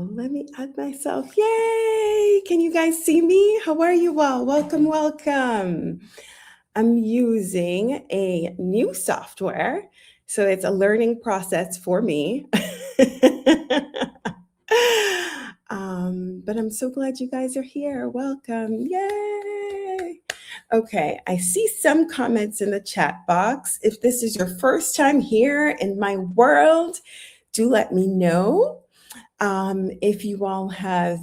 let me add myself. Yay! Can you guys see me? How are you all? Welcome, welcome. I'm using a new software, so it's a learning process for me. But I'm so glad you guys are here. Welcome. Yay! Okay, I see some comments in the chat box. If this is your first time here in my world, do let me know. If you all have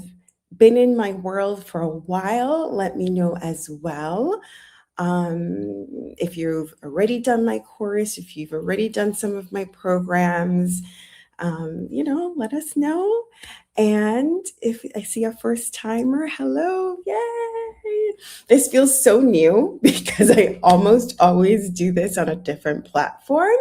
been in my world for a while, let me know as well. If you've already done my course, if you've already done some of my programs, let us know. And if I see a first timer, hello, yay! This feels so new because I almost always do this on a different platform.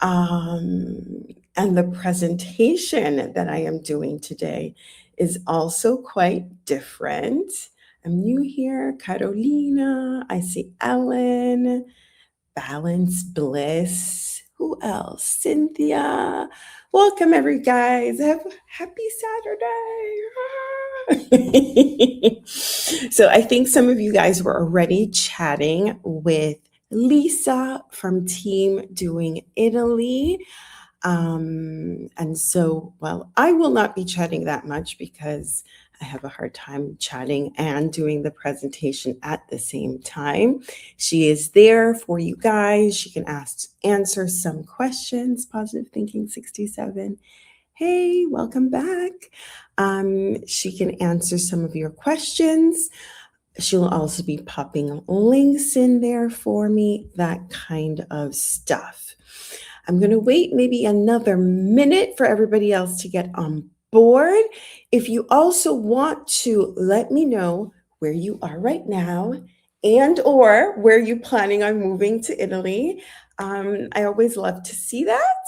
And the presentation that I am doing today is also quite different. I'm new here, Carolina. I see Ellen, Balance Bliss. Who else? Cynthia. Welcome, every guys. Happy Saturday. So I think some of you guys were already chatting with Lisa from Team Doing Italy. And so, well, I will not be chatting that much because I have a hard time chatting and doing the presentation at the same time. She is there for you guys. She can answer some questions. Positive Thinking 67. Hey, welcome back. She can answer some of your questions. She'll also be popping links in there for me, that kind of stuff. I'm going to wait maybe another minute for everybody else to get on board. If you also want to let me know where you are right now and or where you're planning on moving to Italy, I always love to see that.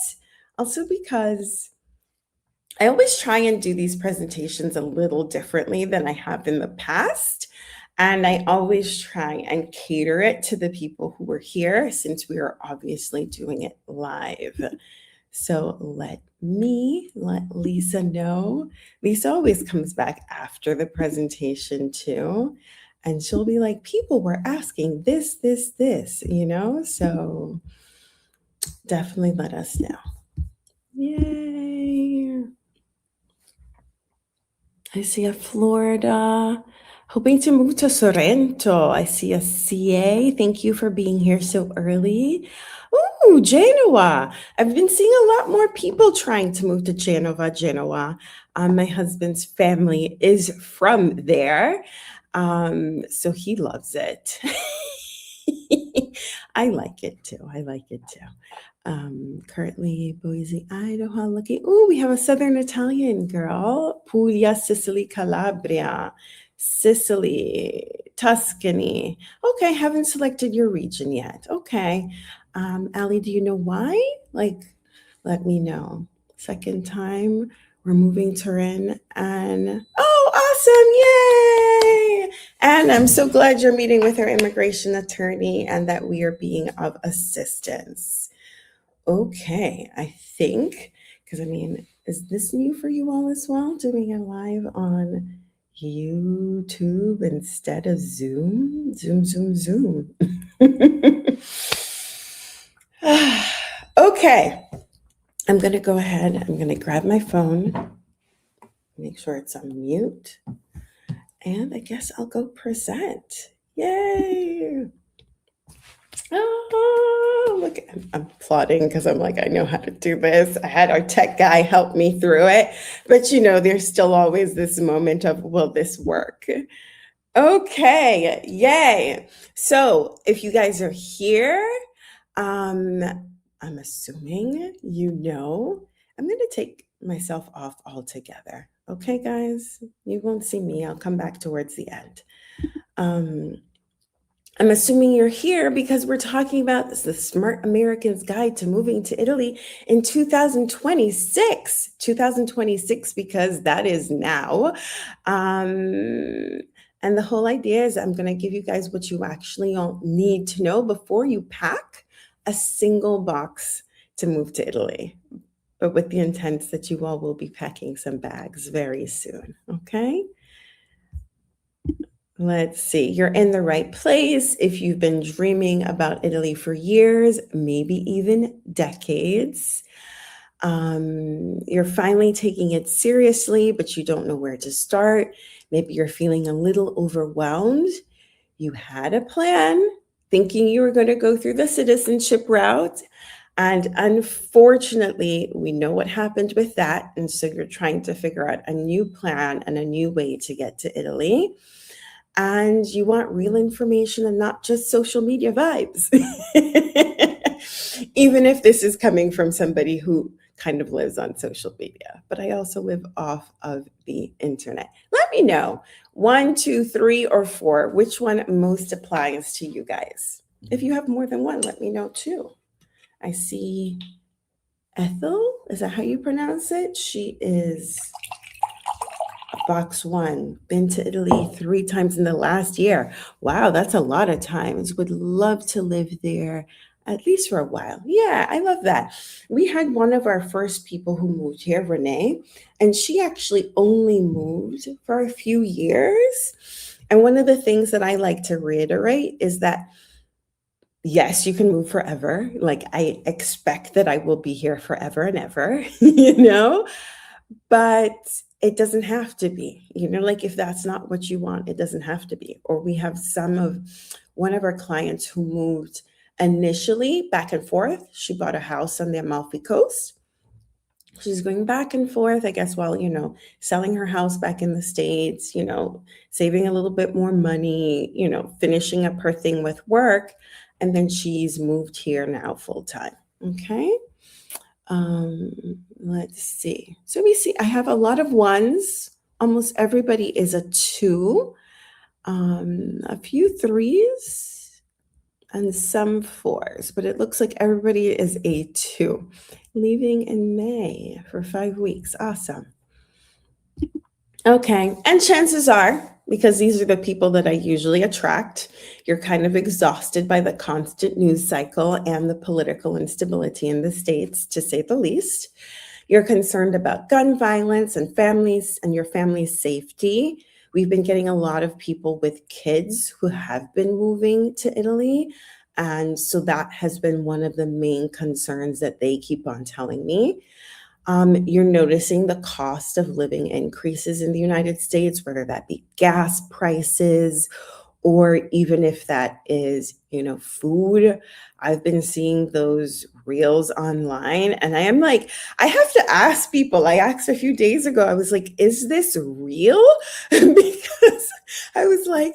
Also because I always try and do these presentations a little differently than I have in the past. And I always try and cater it to the people who are here since we are obviously doing it live. So let Lisa know. Lisa always comes back after the presentation too. And she'll be like, people were asking this, So definitely let us know. Yay. I see a Florida. Hoping to move to Sorrento. I see a CA. Thank you for being here so early. Ooh, Genoa. I've been seeing a lot more people trying to move to Genoa. My husband's family is from there. So he loves it. I like it too. Currently Boise, Idaho, looking. Oh, we have a Southern Italian girl. Puglia, Sicily, Calabria, Sicily, Tuscany. Okay, haven't selected your region yet. Okay. Allie, do you know why? Let me know. Second time we're moving Turin and awesome, yay! And I'm so glad you're meeting with our immigration attorney and that we are being of assistance. Okay, I think, because is this new for you all as well? Doing it live on YouTube instead of Zoom? Zoom. Okay, I'm going to go ahead. I'm going to grab my phone, make sure it's on mute, and I guess I'll go present. Yay! Oh, look, I'm applauding because I'm like, I know how to do this. I had our tech guy help me through it. But there's still always this moment of, will this work? Okay, yay. So if you guys are here, I'm assuming I'm going to take myself off altogether. Okay, guys? You won't see me. I'll come back towards the end. I'm assuming you're here because we're talking about the Smart American's Guide to Moving to Italy in 2026. 2026, because that is now. And the whole idea is I'm going to give you guys what you actually need to know before you pack a single box to move to Italy. but with the intent that you all will be packing some bags very soon. Okay. Let's see. You're in the right place if you've been dreaming about Italy for years, maybe even decades. You're finally taking it seriously, but you don't know where to start. Maybe you're feeling a little overwhelmed. You had a plan, thinking you were going to go through the citizenship route. And unfortunately, we know what happened with that. And so you're trying to figure out a new plan and a new way to get to Italy. And you want real information and not just social media vibes. Even if this is coming from somebody who kind of lives on social media, but I also live off of the internet. Let me know, 1, 2, 3, or 4, which one most applies to you guys. If you have more than one, let me know too. I see Ethel, is that how you pronounce it? She is box 1, been to Italy 3 times in the last year. Wow, that's a lot of times. Would love to live there at least for a while. Yeah, I love that. We had one of our first people who moved here, Renee, and she actually only moved for a few years. And one of the things that I like to reiterate is that yes, you can move forever. Like, I expect that I will be here forever and ever, but it doesn't have to be, like if that's not what you want, it doesn't have to be. Or we have one of our clients who moved initially back and forth. She bought a house on the Amalfi Coast. She's going back and forth, I guess, while, selling her house back in the States, saving a little bit more money, finishing up her thing with work. And then she's moved here now full time. Okay. Let's see. So we see I have a lot of ones. Almost everybody is a 2. A few 3s and some 4s, but it looks like everybody is a 2. Leaving in May for 5 weeks. Awesome. Okay. And chances are, because these are the people that I usually attract, you're kind of exhausted by the constant news cycle and the political instability in the States, to say the least. You're concerned about gun violence and families and your family's safety. We've been getting a lot of people with kids who have been moving to Italy. And so that has been one of the main concerns that they keep on telling me. You're noticing the cost of living increases in the United States, whether that be gas prices or even if that is, food. I've been seeing those reels online and I am like, I have to ask people. I asked a few days ago, I was like, is this real? Because I was like,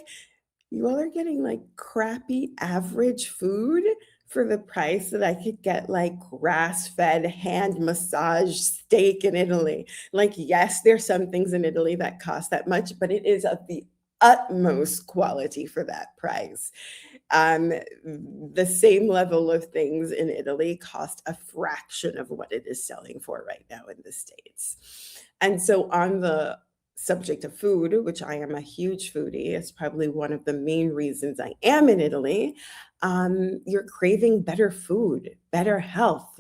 you all are getting like crappy average food for the price that I could get like grass-fed, hand massaged steak in Italy. Like, yes, there's some things in Italy that cost that much, but it is of the utmost quality for that price. The same level of things in Italy cost a fraction of what it is selling for right now in the States. And so on the subject of food, which I am a huge foodie, it's probably one of the main reasons I am in Italy. You're craving better food, better health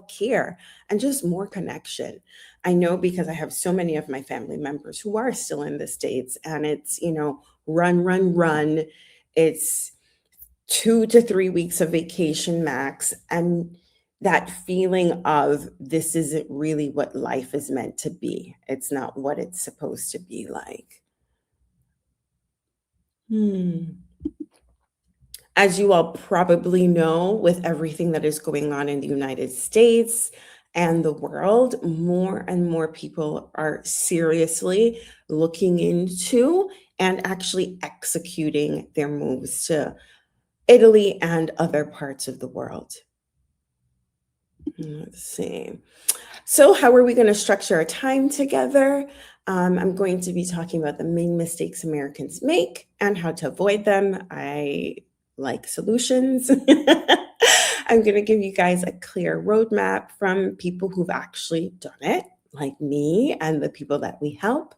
care, and just more connection. I know because I have so many of my family members who are still in the States, and it's, run, run, run. It's 2 to 3 weeks of vacation max. And that feeling of this isn't really what life is meant to be. It's not what it's supposed to be like. As you all probably know, with everything that is going on in the United States and the world, more and more people are seriously looking into and actually executing their moves to Italy and other parts of the world. Let's see. So how are we going to structure our time together? I'm going to be talking about the main mistakes Americans make and how to avoid them. I like solutions. I'm going to give you guys a clear roadmap from people who've actually done it, like me and the people that we help.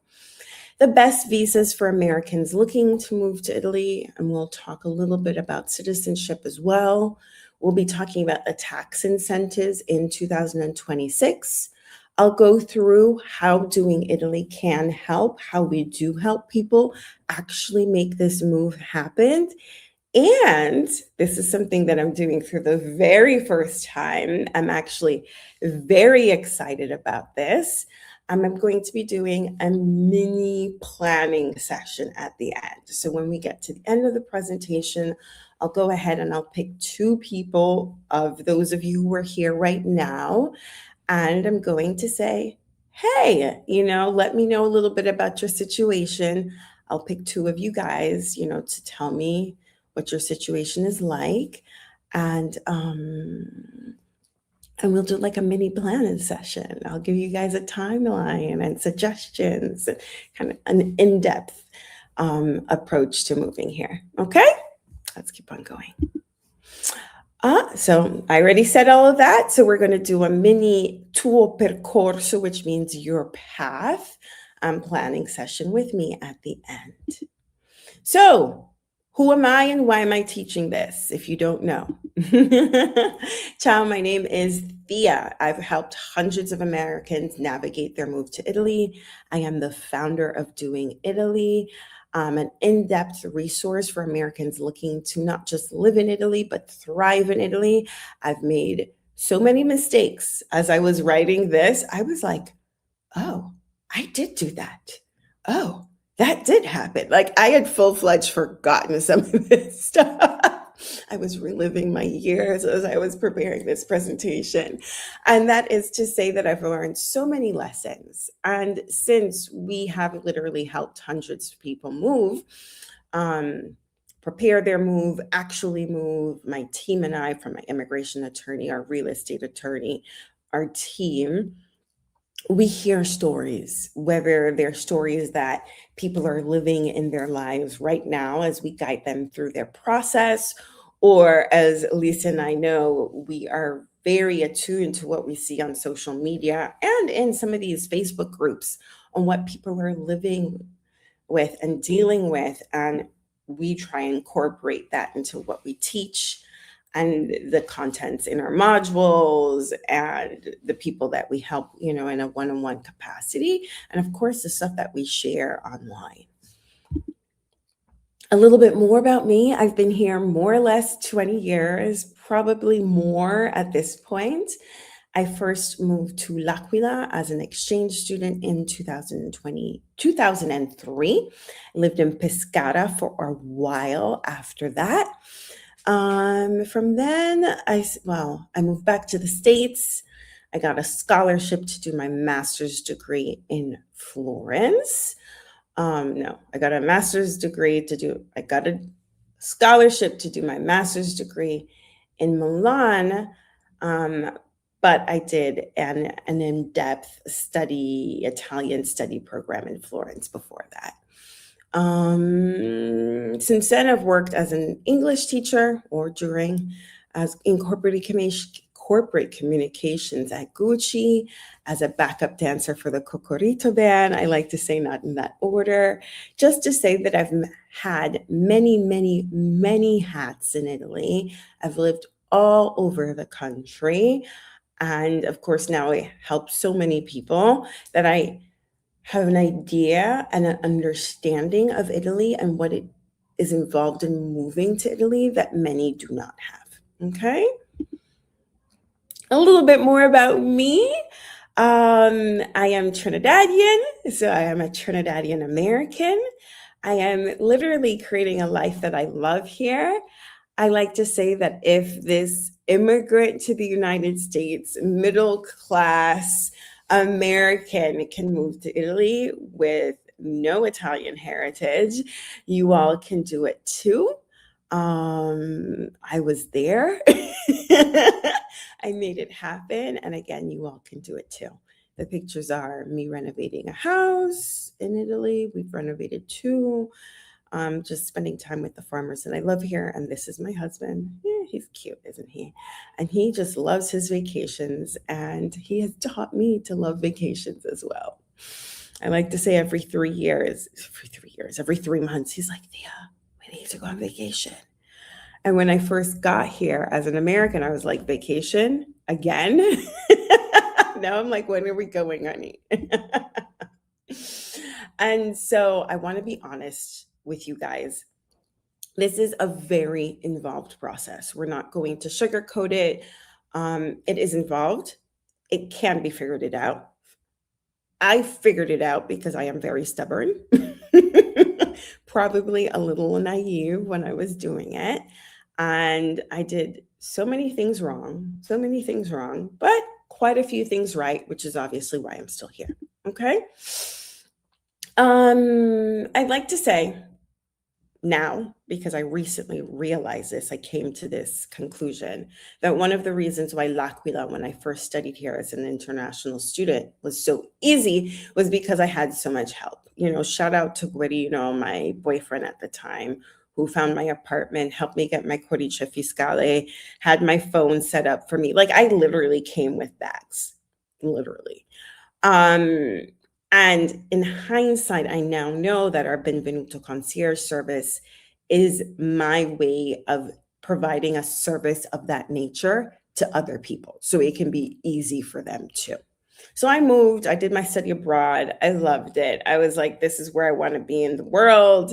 The best visas for Americans looking to move to Italy, and we'll talk a little bit about citizenship as well. We'll be talking about the tax incentives in 2026. I'll go through how doing Italy can help, how we do help people actually make this move happen. And this is something that I'm doing for the very first time. I'm actually very excited about this. I'm going to be doing a mini planning session at the end. So when we get to the end of the presentation, I'll go ahead and I'll pick two people of those of you who are here right now. And I'm going to say, hey, let me know a little bit about your situation. I'll pick two of you guys, to tell me what your situation is like. And we'll do like a mini planning session. I'll give you guys a timeline and suggestions, and kind of an in-depth approach to moving here. Okay, let's keep on going. So I already said all of that. So we're going to do a mini tuo percorso, which means your path planning session with me at the end. So who am I and why am I teaching this, if you don't know? Ciao, my name is Thea. I've helped hundreds of Americans navigate their move to Italy. I am the founder of Doing Italy, an in-depth resource for Americans looking to not just live in Italy, but thrive in Italy. I've made so many mistakes. As I was writing this, I was like, oh, I did do that. Oh, that did happen. Like I had full-fledged forgotten some of this stuff. I was reliving my years as I was preparing this presentation. And that is to say that I've learned so many lessons. And since we have literally helped hundreds of people move, prepare their move, actually move, my team and I, from my immigration attorney, our real estate attorney, our team, we hear stories, whether they're stories that people are living in their lives right now as we guide them through their process, or as Lisa and I know, we are very attuned to what we see on social media and in some of these Facebook groups on what people are living with and dealing with. And we try and incorporate that into what we teach and the contents in our modules and the people that we help, in a one-on-one capacity. And of course, the stuff that we share online. A little bit more about me. I've been here more or less 20 years, probably more at this point. I first moved to L'Aquila as an exchange student in 2003. I lived in Pescara for a while after that. From then, I moved back to the States. I got a scholarship to do my master's degree in Florence. No, I got a scholarship to do my master's degree in Milan. But I did an in-depth Italian study program in Florence before that. Since then, I've worked as an English teacher as in corporate communications at Gucci, as a backup dancer for the Cocorito band. I like to say not in that order, just to say that I've had many, many, many hats in Italy. I've lived all over the country. And of course, now I help so many people that I have an idea and an understanding of Italy and what it is involved in moving to Italy that many do not have. Okay? A little bit more about me. I am Trinidadian, so I am a Trinidadian American. I am literally creating a life that I love here. I like to say that if this immigrant to the United States, middle class American can move to Italy with no Italian heritage, you all can do it too. I was there. I made it happen. And again, you all can do it too. The pictures are me renovating a house in Italy. We've renovated two. Just spending time with the farmers that I love here. And this is my husband. Yeah, he's cute, isn't he? And he just loves his vacations. And he has taught me to love vacations as well. I like to say every 3 months, he's like, Thea, we need to go on vacation. And when I first got here as an American, I was like, vacation again? Now I'm like, when are we going, honey? And so I want to be honest with you guys. This is a very involved process. We're not going to sugarcoat it. It is involved. It can be figured it out. I figured it out because I am very stubborn, probably a little naive when I was doing it. And I did so many things wrong, but quite a few things right, which is obviously why I'm still here. Okay. I'd like to say now, because I recently realized this, I came to this conclusion that one of the reasons why L'Aquila, when I first studied here as an international student, was so easy was because I had so much help. Shout out to Guerino, my boyfriend at the time, who found my apartment, helped me get my codice fiscale, had my phone set up for me. Like, I literally came with bags, literally. Um, and in hindsight, I now know that our Benvenuto concierge service is my way of providing a service of that nature to other people so it can be easy for them too. So I moved, I did my study abroad. I loved it. I was like, this is where I want to be in the world.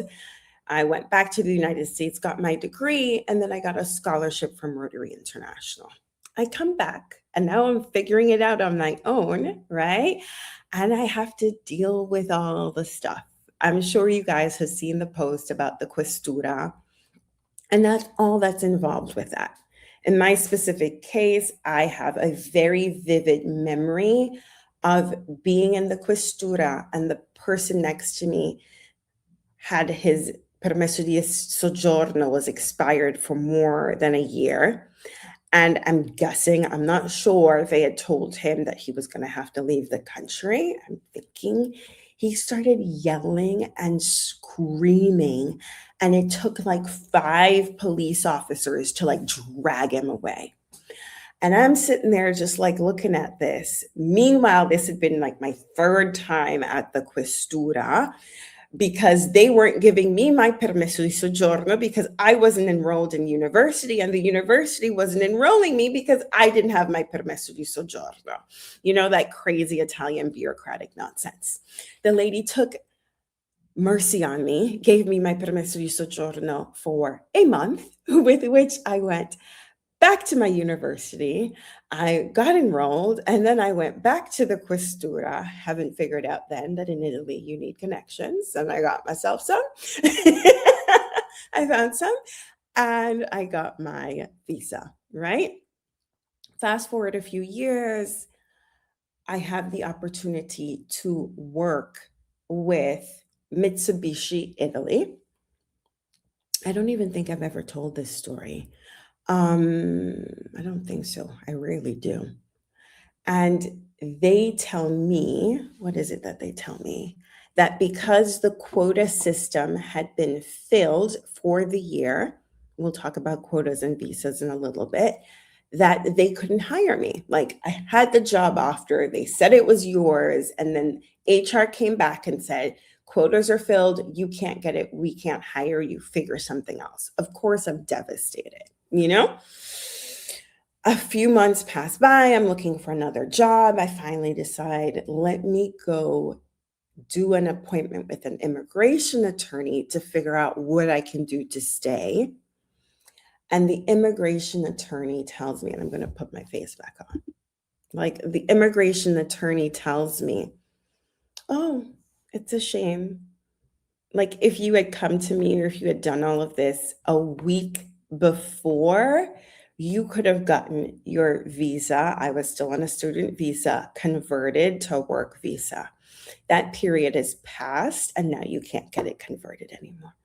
I went back to the United States, got my degree, and then I got a scholarship from Rotary International. I come back and now I'm figuring it out on my own, right? And I have to deal with all the stuff. I'm sure you guys have seen the post about the questura, and that's all that's involved with that. In my specific case, I have a very vivid memory of being in the questura and the person next to me had his permesso di soggiorno was expired for more than a year. And I'm guessing, I'm not sure, they had told him that he was going to have to leave the country. I'm thinking he started yelling and screaming, and it took like 5 police officers to like drag him away. And I'm sitting there just like looking at this. Meanwhile, this had been like my 3rd time at the questura, because they weren't giving me my permesso di soggiorno because I wasn't enrolled in university, and the university wasn't enrolling me because I didn't have my permesso di soggiorno. That crazy Italian bureaucratic nonsense. The lady took mercy on me, gave me my permesso di soggiorno for a month, with which I went back to my university. I got enrolled, and then I went back to the questura. Haven't figured out then that in Italy you need connections, and I got myself some. I found some, and I got my visa, right? Fast forward a few years, I have the opportunity to work with Mitsubishi Italy. I don't even think I've ever told this story. I don't think so. I rarely do. And they tell me, what is it that they tell me? That because the quota system had been filled for the year, we'll talk about quotas and visas in a little bit, that they couldn't hire me. Like, I had the job offer, they said it was yours, and then HR came back and said, quotas are filled, you can't get it, we can't hire you, figure something else. Of course, I'm devastated. A few months pass by, I'm looking for another job. I finally decide, let me go do an appointment with an immigration attorney to figure out what I can do to stay. And the immigration attorney tells me, and I'm going to put my face back on. Like, the immigration attorney tells me, oh, it's a shame. Like, if you had come to me, or if you had done all of this a week before, you could have gotten your visa. I was still on a student visa, converted to a work visa. That period is passed, and now you can't get it converted anymore.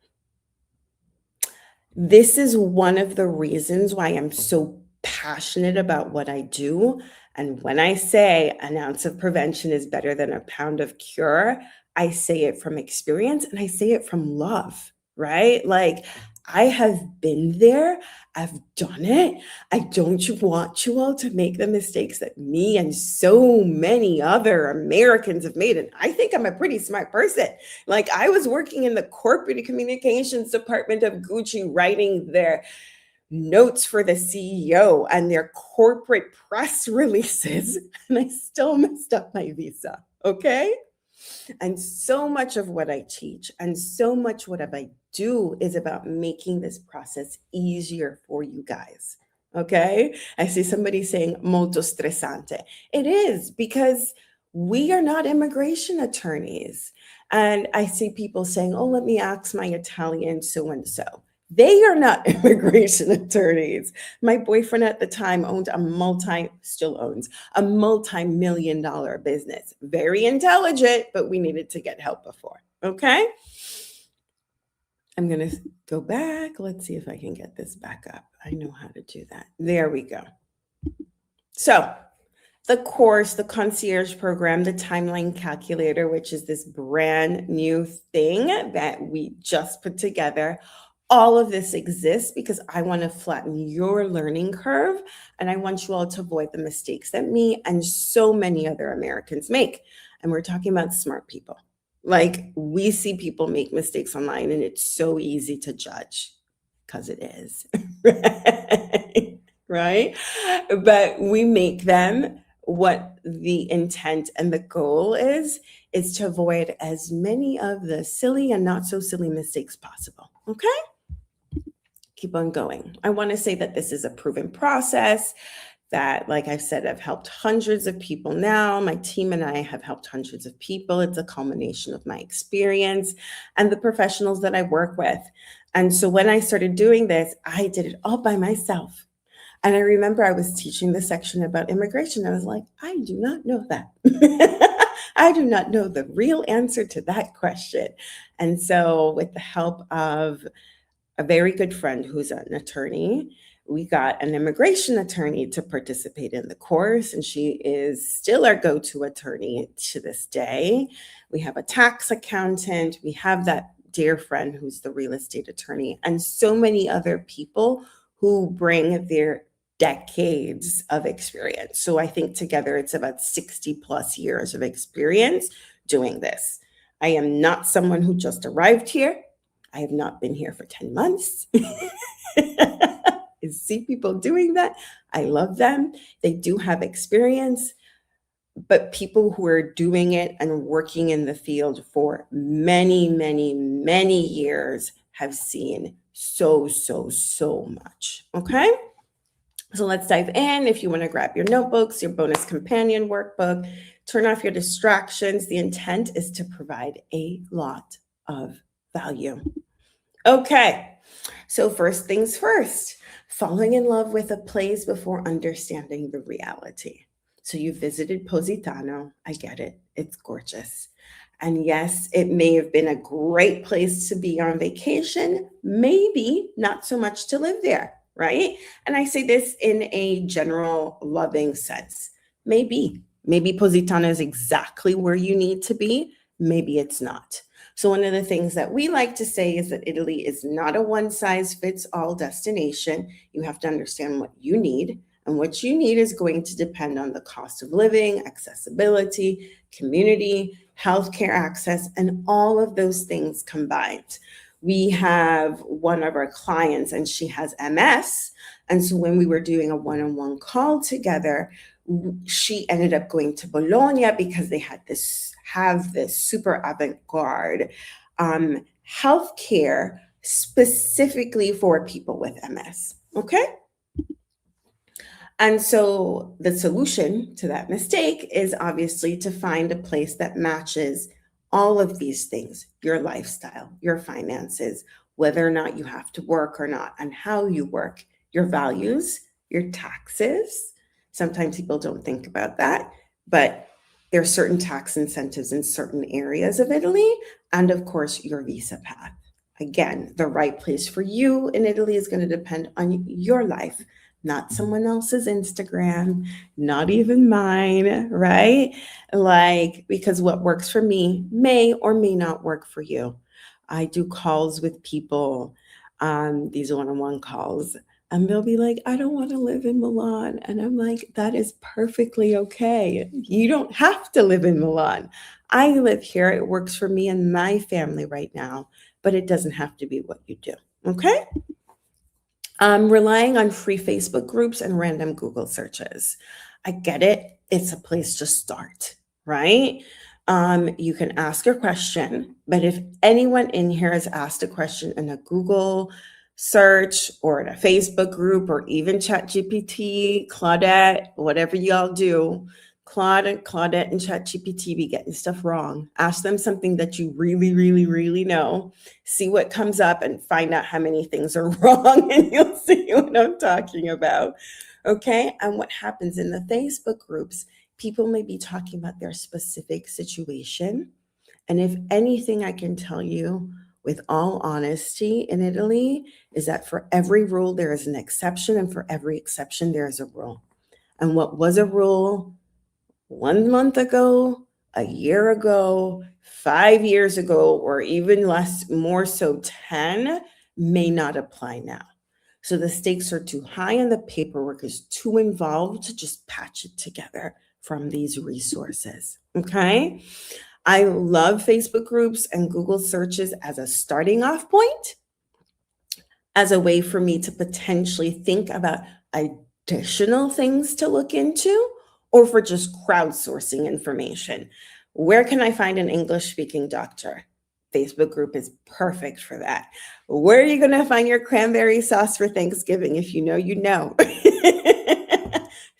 This is one of the reasons why I'm so passionate about what I do. And when I say an ounce of prevention is better than a pound of cure, I say it from experience, and I say it from love, right? Like, I have been there. I've done it. I don't want you all to make the mistakes that me and so many other Americans have made. And I think I'm a pretty smart person. Like, I was working in the corporate communications department of Gucci, writing their notes for the CEO and their corporate press releases, and I still messed up my visa. Okay. And so much of what I teach and so much what I do is about making this process easier for you guys. Okay. I see somebody saying molto stressante. It is because we are not immigration attorneys. And I see people saying, oh, let me ask my Italian so and so. They are not immigration attorneys. My boyfriend at the time owned still owns a multi-million dollar business. Very intelligent, but we needed to get help before. Okay. I'm going to go back. Let's see if I can get this back up. I know how to do that. There we go. So the course, the concierge program, the timeline calculator, which is this brand new thing that we just put together. All of this exists because I want to flatten your learning curve, and I want you all to avoid the mistakes that me and so many other Americans make. And we're talking about smart people. Like, we see people make mistakes online and it's so easy to judge because it is. Right? But we make them. What the intent and the goal is to avoid as many of the silly and not so silly mistakes possible. Okay? Keep on going. I want to say that this is a proven process that, like I've said, I've helped hundreds of people now. My team and I have helped hundreds of people. It's a culmination of my experience and the professionals that I work with. And so when I started doing this, I did it all by myself. And I remember I was teaching the section about immigration. I was like, I do not know that. I do not know the real answer to that question. And so with the help of a very good friend who's an attorney, we got an immigration attorney to participate in the course, and she is still our go-to attorney to this day. We have a tax accountant. We have that dear friend who's the real estate attorney, and so many other people who bring their decades of experience. So I think together it's about 60 plus years of experience doing this. I am not someone who just arrived here. I have not been here for 10 months. I see people doing that. I love them. They do have experience, but people who are doing it and working in the field for many, many, many years have seen so much. Okay. So let's dive in. If you want to grab your notebooks, your bonus companion workbook, turn off your distractions. The intent is to provide a lot of value. Okay, so first things first, falling in love with a place before understanding the reality. So you visited Positano. I get it. It's gorgeous. And yes, it may have been a great place to be on vacation, maybe not so much to live there, right? And I say this in a general loving sense. Maybe Positano is exactly where you need to be. Maybe it's not. So one of the things that we like to say is that Italy is not a one-size-fits-all destination. You have to understand what you need, and what you need is going to depend on the cost of living, accessibility, community, healthcare access, and all of those things combined. We have one of our clients, and she has MS. And so when we were doing a one-on-one call together, she ended up going to Bologna because they have this super avant-garde healthcare specifically for people with MS. Okay. And so the solution to that mistake is obviously to find a place that matches all of these things: your lifestyle, your finances, whether or not you have to work or not, and how you work, your values, your taxes. Sometimes people don't think about that, but there are certain tax incentives in certain areas of Italy, and of course, your visa path. Again, the right place for you in Italy is going to depend on your life, not someone else's Instagram, not even mine, right? Like, because what works for me may or may not work for you. I do calls with people, these one-on-one calls, and they'll be like, I don't want to live in Milan. And I'm like, that is perfectly okay. You don't have to live in Milan. I live here. It works for me and my family right now, but it doesn't have to be what you do. Okay. Relying on free Facebook groups and random Google searches. I get it. It's a place to start, right? You can ask a question, but if anyone in here has asked a question in a Google search or in a Facebook group or even ChatGPT, Claudette, whatever y'all do, Claudette and ChatGPT be getting stuff wrong. Ask them something that you really, really, really know. See what comes up and find out how many things are wrong, and you'll see what I'm talking about. Okay. And what happens in the Facebook groups, people may be talking about their specific situation. And if anything, I can tell you with all honesty in Italy is that for every rule, there is an exception, and for every exception, there is a rule. And what was a rule 1 month ago, a year ago, 5 years ago, or even less, more so 10, may not apply now. So the stakes are too high and the paperwork is too involved to just patch it together from these resources. Okay. I love Facebook groups and Google searches as a starting off point, as a way for me to potentially think about additional things to look into, or for just crowdsourcing information. Where can I find an English speaking doctor? Facebook group is perfect for that. Where are you going to find your cranberry sauce for Thanksgiving? If you know, you know.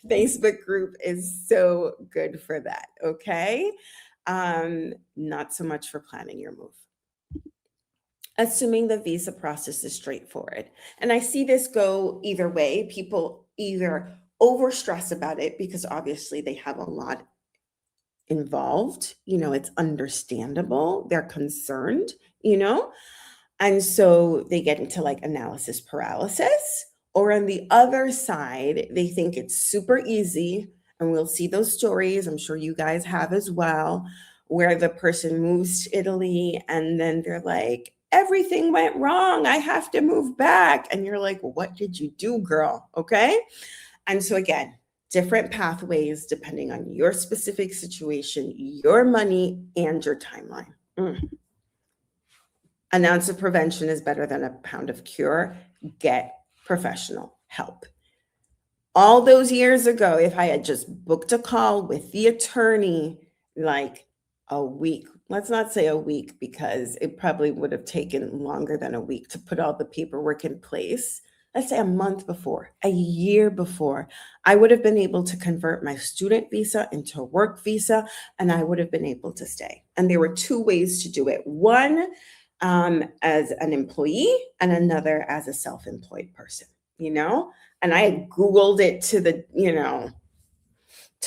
Facebook group is so good for that. Okay. Not so much for planning your move. Assuming the visa process is straightforward. And I see this go either way. People either overstress about it because obviously they have a lot involved. It's understandable. They're concerned, and so they get into like analysis paralysis. Or on the other side, they think it's super easy. And we'll see those stories. I'm sure you guys have as well, where the person moves to Italy and then they're like, everything went wrong. I have to move back. And you're like, what did you do, girl? Okay. And so again, different pathways depending on your specific situation, your money, and your timeline. An ounce of prevention is better than a pound of cure. Get professional help. All those years ago, if I had just booked a call with the attorney, like a week, let's not say a week because it probably would have taken longer than a week to put all the paperwork in place. Let's say a month before, a year before, I would have been able to convert my student visa into a work visa, and I would have been able to stay. And there were two ways to do it. One, as an employee, and another as a self-employed person, and I had Googled it to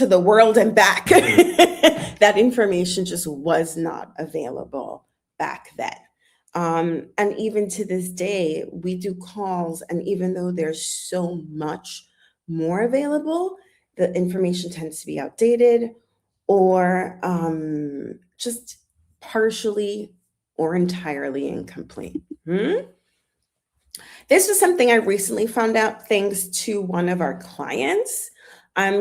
the world and back. That information just was not available back then. And even to this day, we do calls, and even though there's so much more available, the information tends to be outdated or just partially or entirely incomplete. This was something I recently found out thanks to one of our clients.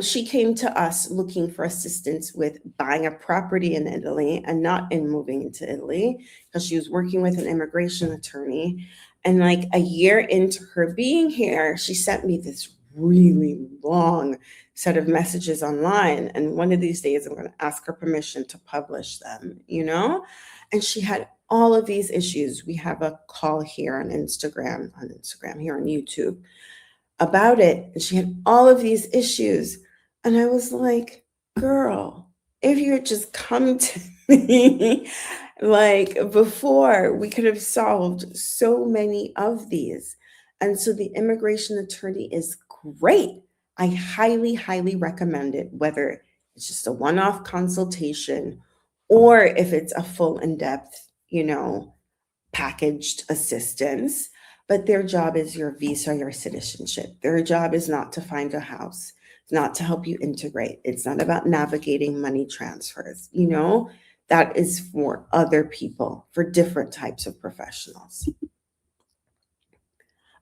She came to us looking for assistance with buying a property in Italy and not in moving into Italy, because she was working with an immigration attorney. And like a year into her being here, she sent me this really long set of messages online. And one of these days, I'm going to ask her permission to publish them, And she had all of these issues. We have a call here on Instagram, here on YouTube about it. And she had all of these issues. And I was like, girl, if you had just come to me like before, we could have solved so many of these. And so the immigration attorney is great. I highly, highly recommend it, whether it's just a one-off consultation or if it's a full in-depth, packaged assistance. But their job is your visa, your citizenship. Their job is not to find a house, not to help you integrate. It's not about navigating money transfers. That is for other people, for different types of professionals.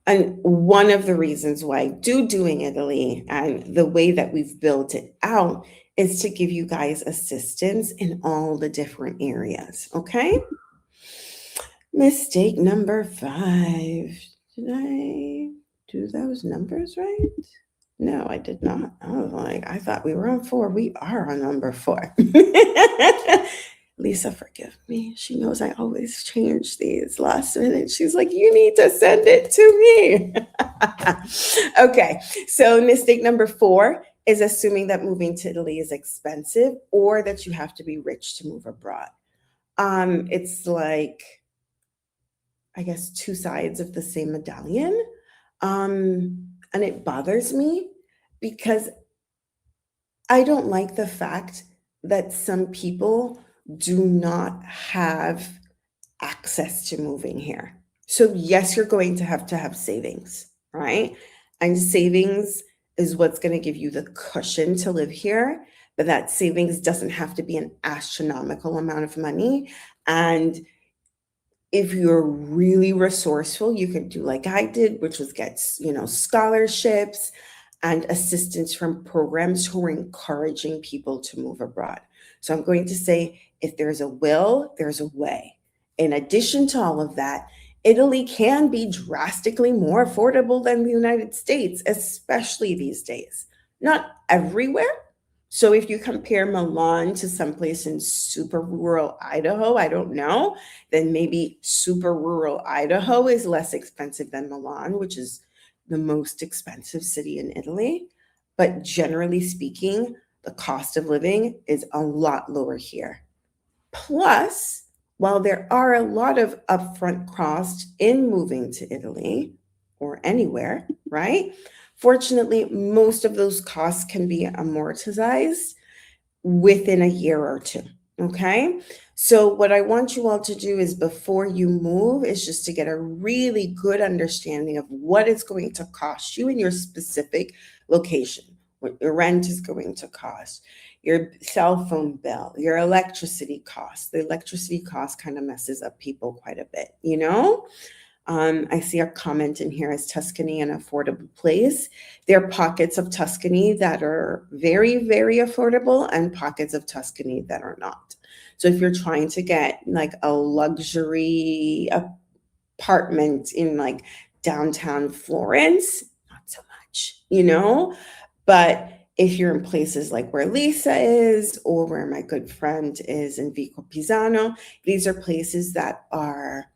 And one of the reasons why I do doing Italy and the way that we've built it out is to give you guys assistance in all the different areas. Okay. Mistake number 5. do those numbers right? No, I did not. I was like, I thought we were on 4. We are on number 4. Lisa, forgive me. She knows I always change these last minute. She's like, you need to send it to me. Okay, so mistake number 4 is assuming that moving to Italy is expensive or that you have to be rich to move abroad. It's like, I guess, two sides of the same medallion. And it bothers me because I don't like the fact that some people do not have access to moving here. So, yes, you're going to have savings, right? And savings is what's going to give you the cushion to live here. But that savings doesn't have to be an astronomical amount of money. And if you're really resourceful, you could do like I did, which was get, scholarships and assistance from programs who are encouraging people to move abroad. So I'm going to say if there's a will, there's a way. In addition to all of that, Italy can be drastically more affordable than the United States, especially these days. Not everywhere. So if you compare Milan to someplace in super rural Idaho, I don't know, then maybe super rural Idaho is less expensive than Milan, which is the most expensive city in Italy. But generally speaking, the cost of living is a lot lower here. Plus, while there are a lot of upfront costs in moving to Italy or anywhere, right? Fortunately, most of those costs can be amortized within a year or two. Okay. So, what I want you all to do is before you move, is just to get a really good understanding of what it's going to cost you in your specific location, what your rent is going to cost, your cell phone bill, your electricity cost. The electricity cost kind of messes up people quite a bit, you know? I see a comment in here: is Tuscany an affordable place? There are pockets of Tuscany that are very, very affordable and pockets of Tuscany that are not. So if you're trying to get like a luxury apartment in like downtown Florence, not so much, But if you're in places like where Lisa is or where my good friend is in Vico Pisano, these are places that are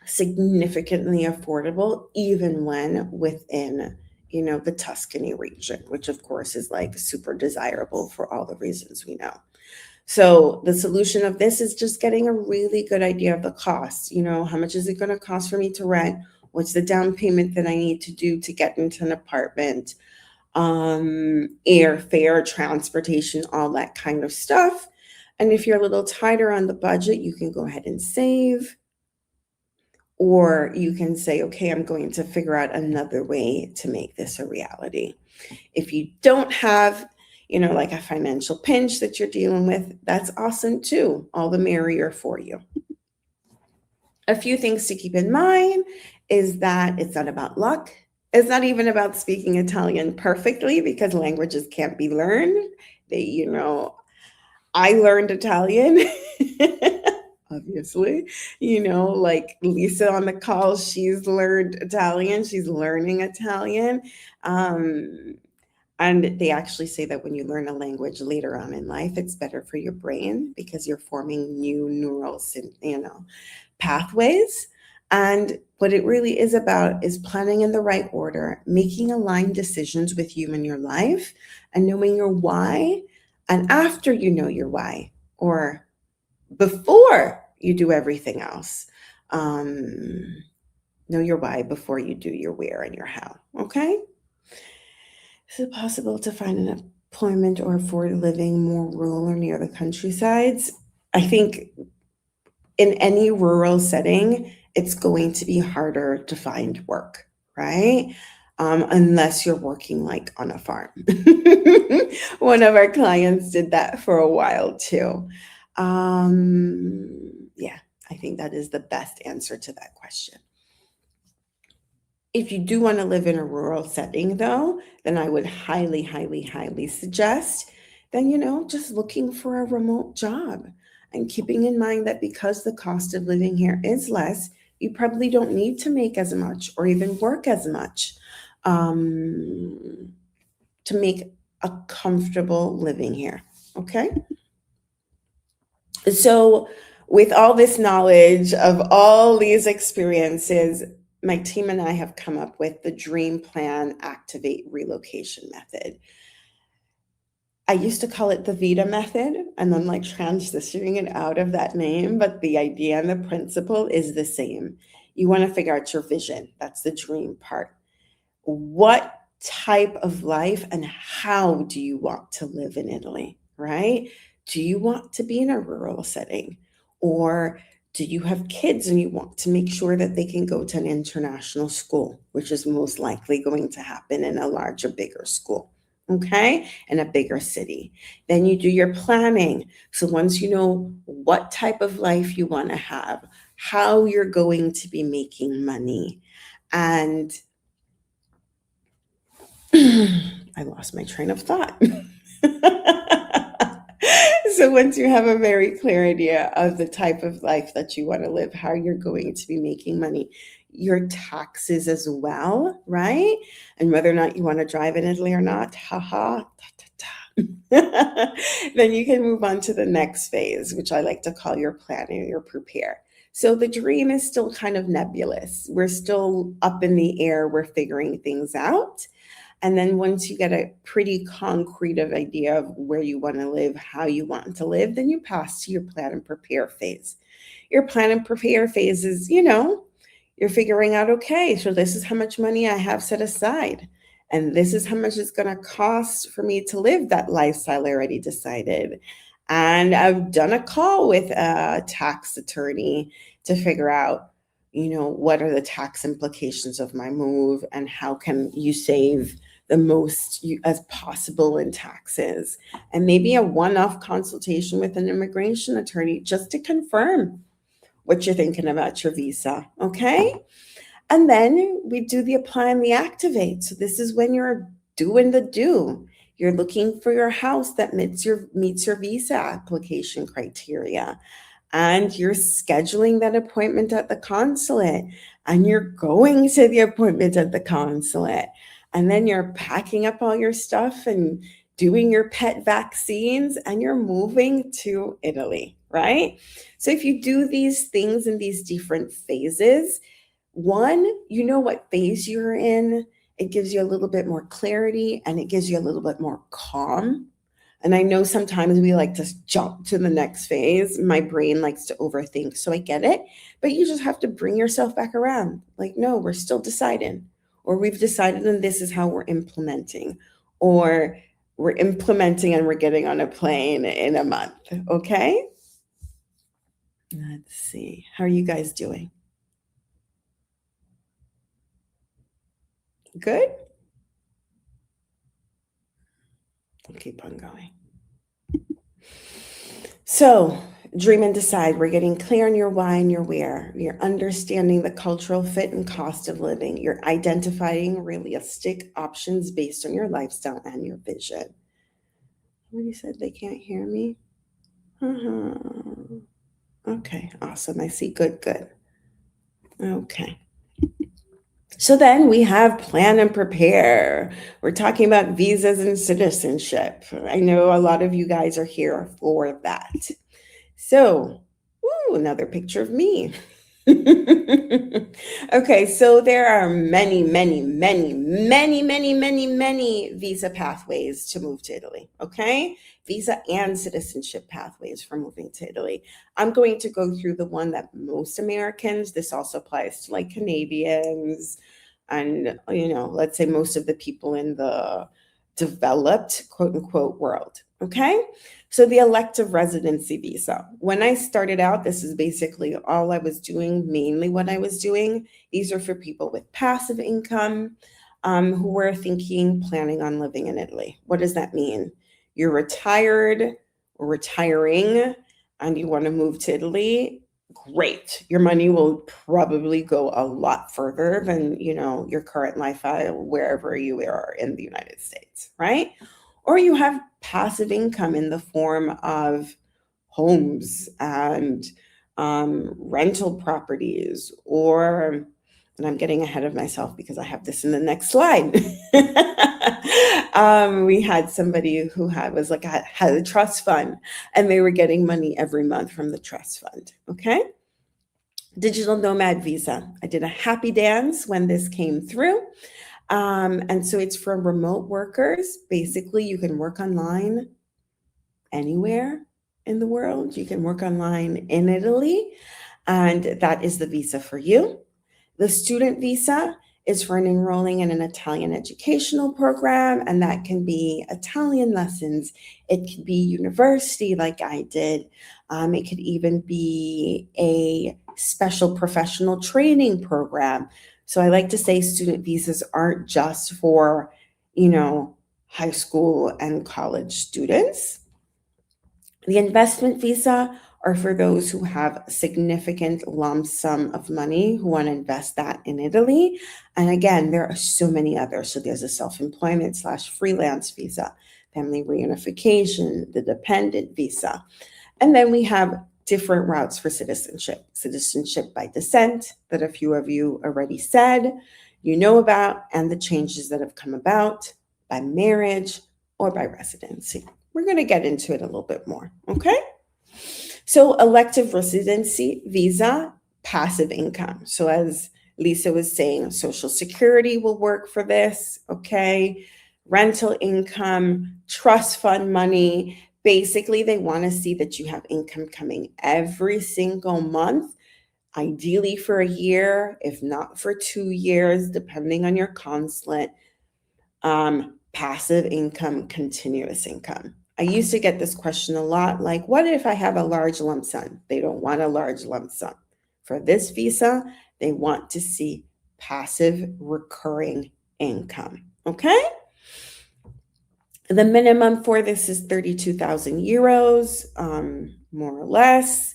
significantly affordable, even when within, the Tuscany region, which of course is like super desirable for all the reasons we know. So the solution of this is just getting a really good idea of the cost. How much is it going to cost for me to rent? What's the down payment that I need to do to get into an apartment? Airfare, transportation, all that kind of stuff. And if you're a little tighter on the budget, you can go ahead and save. Or you can say, okay, I'm going to figure out another way to make this a reality. If you don't have, like a financial pinch that you're dealing with, that's awesome too. All the merrier for you. A few things to keep in mind is that it's not about luck. It's not even about speaking Italian perfectly, because languages can't be learned. I learned Italian. Obviously, like Lisa on the call, she's learned Italian. She's learning Italian. And they actually say that when you learn a language later on in life, it's better for your brain because you're forming new neural, pathways. And what it really is about is planning in the right order, making aligned decisions with you in your life, and knowing your why. And after you know your why, or before you do everything else, know your why before you do your where and your how. Okay? Is it possible to find an employment or afford living more rural or near the countrysides? I think in any rural setting, it's going to be harder to find work, right? Unless you're working like on a farm. One of our clients did that for a while too. Yeah, I think that is the best answer to that question. If you do want to live in a rural setting, though, then I would highly, highly, highly suggest then, just looking for a remote job and keeping in mind that because the cost of living here is less, You probably don't need to make as much or even work as much um, to make a comfortable living here. Okay. So, with all this knowledge of all these experiences, my team and I have come up with the Dream Plan Activate Relocation Method. I used to call it the Vita method, and I'm like transitioning it out of that name, but the idea and the principle is the same. You want to figure out your vision. That's the dream part. What type of life and how do you want to live in Italy, right? Do you want to be in a rural setting? Or do you have kids and you want to make sure that they can go to an international school, which is most likely going to happen in a larger, bigger school? Okay, in a bigger city. Then you do your planning. So once you know what type of life you want to have, how you're going to be making money, and I lost my train of thought. So once you have a very clear idea of the type of life that you want to live, how you're going to be making money, your taxes as well, right? And whether or not you want to drive in Italy or not, haha, ta, ta, ta. Then you can move on to the next phase, which I like to call your planning or your prepare. So the dream is still kind of nebulous. We're still up in the air. We're figuring things out. And then once you get a pretty concrete of idea of where you want to live, how you want to live, then you pass to your plan and prepare phase. Your plan and prepare phase is, you're figuring out, okay, so this is how much money I have set aside. And this is how much it's going to cost for me to live that lifestyle I already decided. And I've done a call with a tax attorney to figure out, what are the tax implications of my move and how can you save the most as possible in taxes, and maybe a one-off consultation with an immigration attorney just to confirm what you're thinking about your visa. Okay. And then we do the apply and the activate. So this is when you're doing the do. You're looking for your house that meets your visa application criteria, and you're scheduling that appointment at the consulate, and you're going to the appointment at the consulate, and then you're packing up all your stuff and doing your pet vaccines, and you're moving to Italy, right? So if you do these things in these different phases, one, you know what phase you're in. It gives you a little bit more clarity and it gives you a little bit more calm. And I know sometimes we like to jump to the next phase. My brain likes to overthink. So I get it. But you just have to bring yourself back around. Like, no, we're still deciding. Or we've decided and this is how we're implementing. Or we're implementing and we're getting on a plane in a month. Okay? Let's see. How are you guys doing? Good? We'll keep on going. So, dream and decide. We're getting clear on your why and your where. You're understanding the cultural fit and cost of living. You're identifying realistic options based on your lifestyle and your vision. Somebody said they can't hear me. Uh-huh. Okay, awesome. I see. Good, good. Okay. So then we have plan and prepare. We're talking about visas and citizenship. I know a lot of you guys are here for that. So, another picture of me. Okay, so there are many, many, many, many, many, many, many visa pathways to move to Italy. Okay, visa and citizenship pathways for moving to Italy. I'm going to go through the one that most Americans, this also applies to like Canadians and, let's say most of the people in the developed quote unquote world. Okay. So the elective residency visa. When I started out, this is basically all I was doing, mainly what I was doing. These are for people with passive income who were planning on living in Italy. What does that mean? You're retired or retiring and you want to move to Italy. Great. Your money will probably go a lot further than, your current lifestyle wherever you are in the United States, right? Or you have passive income in the form of homes and rental properties, or, and I'm getting ahead of myself because I have this in the next slide. We had somebody who had a trust fund, and they were getting money every month from the trust fund. Okay. Digital nomad visa. I did a happy dance when this came through. And so it's for remote workers. Basically, you can work online anywhere in the world. You can work online in Italy, and that is the visa for you. The student visa is for enrolling in an Italian educational program, and that can be Italian lessons. It could be university, like I did. It could even be a special professional training program. So I like to say student visas aren't just for, high school and college students. The investment visa are for those who have a significant lump sum of money who want to invest that in Italy. And again, there are so many others. So there's a self-employment / freelance visa, family reunification, the dependent visa. And then we have different routes for citizenship. Citizenship by descent, that a few of you already said, you know about, and the changes that have come about by marriage or by residency. We're going to get into it a little bit more, okay? So elective residency visa, passive income. So as Lisa was saying, Social Security will work for this, okay? Rental income, trust fund money. Basically, they want to see that you have income coming every single month, ideally for a year, if not for 2 years, depending on your consulate. Passive income, continuous income. I used to get this question a lot, like, what if I have a large lump sum? They don't want a large lump sum. For this visa, they want to see passive recurring income, okay? The minimum for this is 32,000 euros, more or less.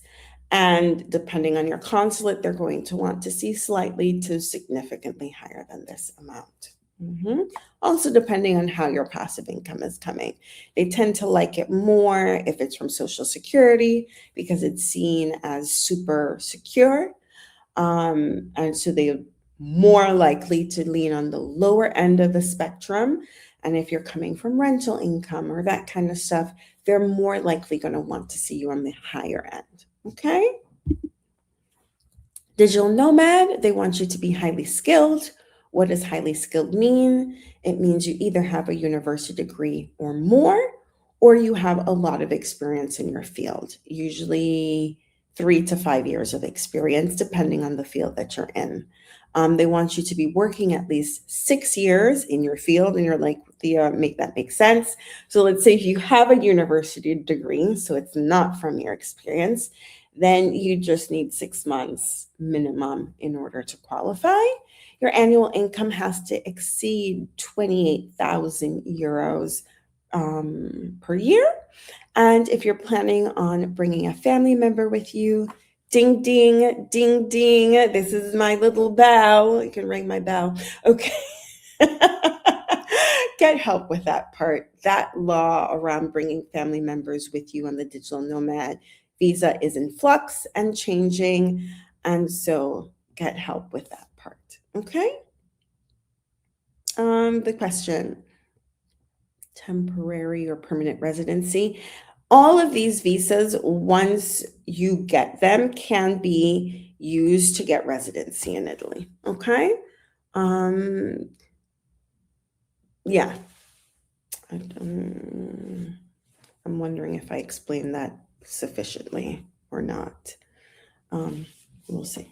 And depending on your consulate, they're going to want to see slightly to significantly higher than this amount. Also, depending on how your passive income is coming, they tend to like it more if it's from Social Security because it's seen as super secure. And so they're more likely to lean on the lower end of the spectrum. And if you're coming from rental income or that kind of stuff, they're more likely going to want to see you on the higher end. Okay? Digital nomad, they want you to be highly skilled. What does highly skilled mean? It means you either have a university degree or more, or you have a lot of experience in your field, usually 3 to 5 years of experience, depending on the field that you're in. They want you to be working at least 6 years in your field, and you're like, Thea, make that make sense. So let's say if you have a university degree, so it's not from your experience, then you just need 6 months minimum in order to qualify. Your annual income has to exceed 28,000 euros per year. And if you're planning on bringing a family member with you, ding, ding, ding, ding. This is my little bell. You can ring my bell. Okay. Get help with that part. That law around bringing family members with you on the digital nomad visa is in flux and changing. And so get help with that part. Okay. The question, temporary or permanent residency. All of these visas, once you get them, can be used to get residency in Italy. Okay. Yeah. I'm wondering if I explained that sufficiently or not. We'll see.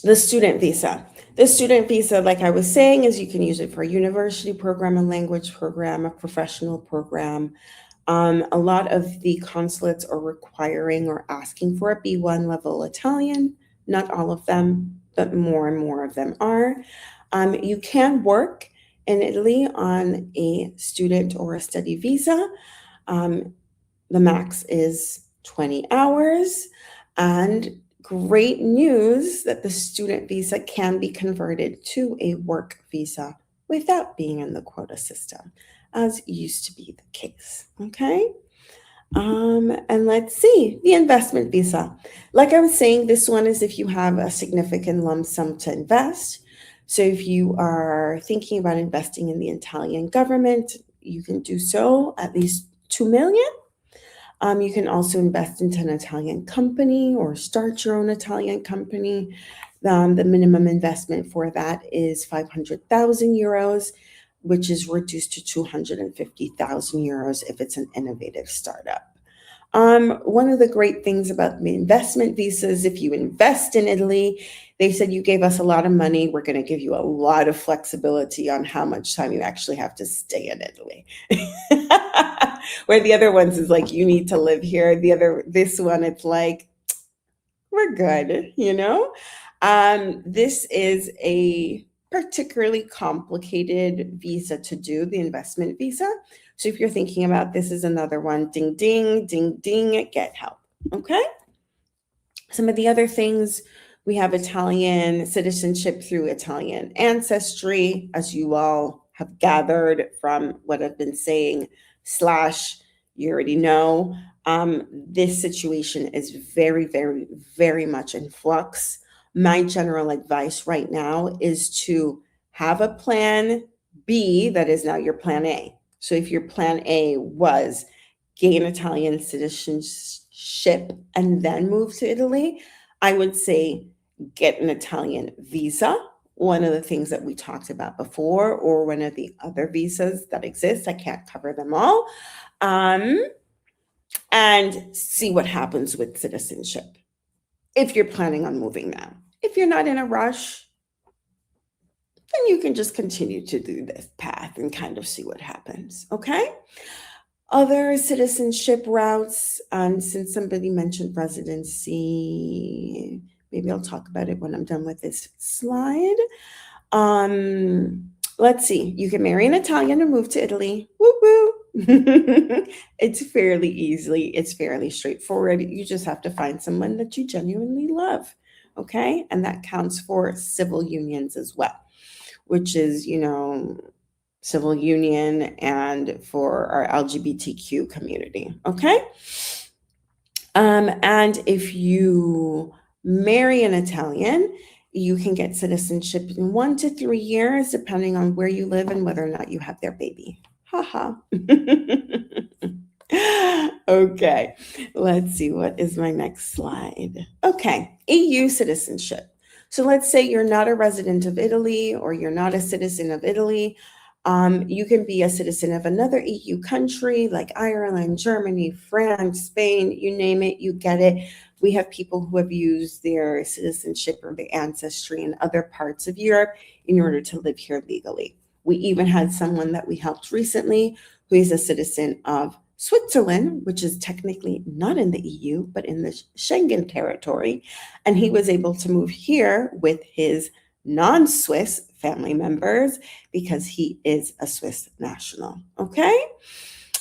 The student visa. The student visa, like I was saying, is you can use it for a university program, a language program, a professional program. A lot of the consulates are requiring or asking for a B1 level Italian. Not all of them, but more and more of them are. You can work in Italy on a student or a study visa. The max is 20 hours. And great news that the student visa can be converted to a work visa without being in the quota system, as used to be the case. Okay. And let's see, the investment visa. Like I was saying, this one is if you have a significant lump sum to invest. So if you are thinking about investing in the Italian government, you can do so at least 2 million. You can also invest into an Italian company or start your own Italian company. The minimum investment for that is 500,000 euros, which is reduced to 250,000 euros if it's an innovative startup. One of the great things about the investment visas, if you invest in Italy, they said you gave us a lot of money. We're going to give you a lot of flexibility on how much time you actually have to stay in Italy. Where the other ones is like, you need to live here. This one, it's like, we're good, you know? This is a particularly complicated visa to do, the investment visa. So if you're thinking about this is another one, ding, ding, ding, ding, get help. Okay. Some of the other things, we have Italian citizenship through Italian ancestry, as you all have gathered from what I've been saying, slash, you already know. This situation is very, very, very much in flux. My general advice right now is to have a plan B that is now your plan A. So if your plan A was gain Italian citizenship and then move to Italy, I would say get an Italian visa, one of the things that we talked about before, or one of the other visas that exist. I can't cover them all. And see what happens with citizenship if you're planning on moving now. If you're not in a rush, then you can just continue to do this path and kind of see what happens. Okay. Other citizenship routes, since somebody mentioned residency, maybe I'll talk about it when I'm done with this slide. Let's see, you can marry an Italian and move to Italy. Woo woo. It's fairly straightforward. You just have to find someone that you genuinely love. Okay. And that counts for civil unions as well, which is, civil union and for our LGBTQ community. Okay. And if you marry an Italian, you can get citizenship in 1 to 3 years, depending on where you live and whether or not you have their baby. Haha. Okay, let's see. What is my next slide? Okay, EU citizenship. So let's say you're not a resident of Italy or you're not a citizen of Italy. You can be a citizen of another EU country like Ireland, Germany, France, Spain, you name it, you get it. We have people who have used their citizenship or their ancestry in other parts of Europe in order to live here legally. We even had someone that we helped recently who is a citizen of Switzerland, which is technically not in the EU, but in the Schengen territory. And he was able to move here with his non-Swiss family members because he is a Swiss national. Okay.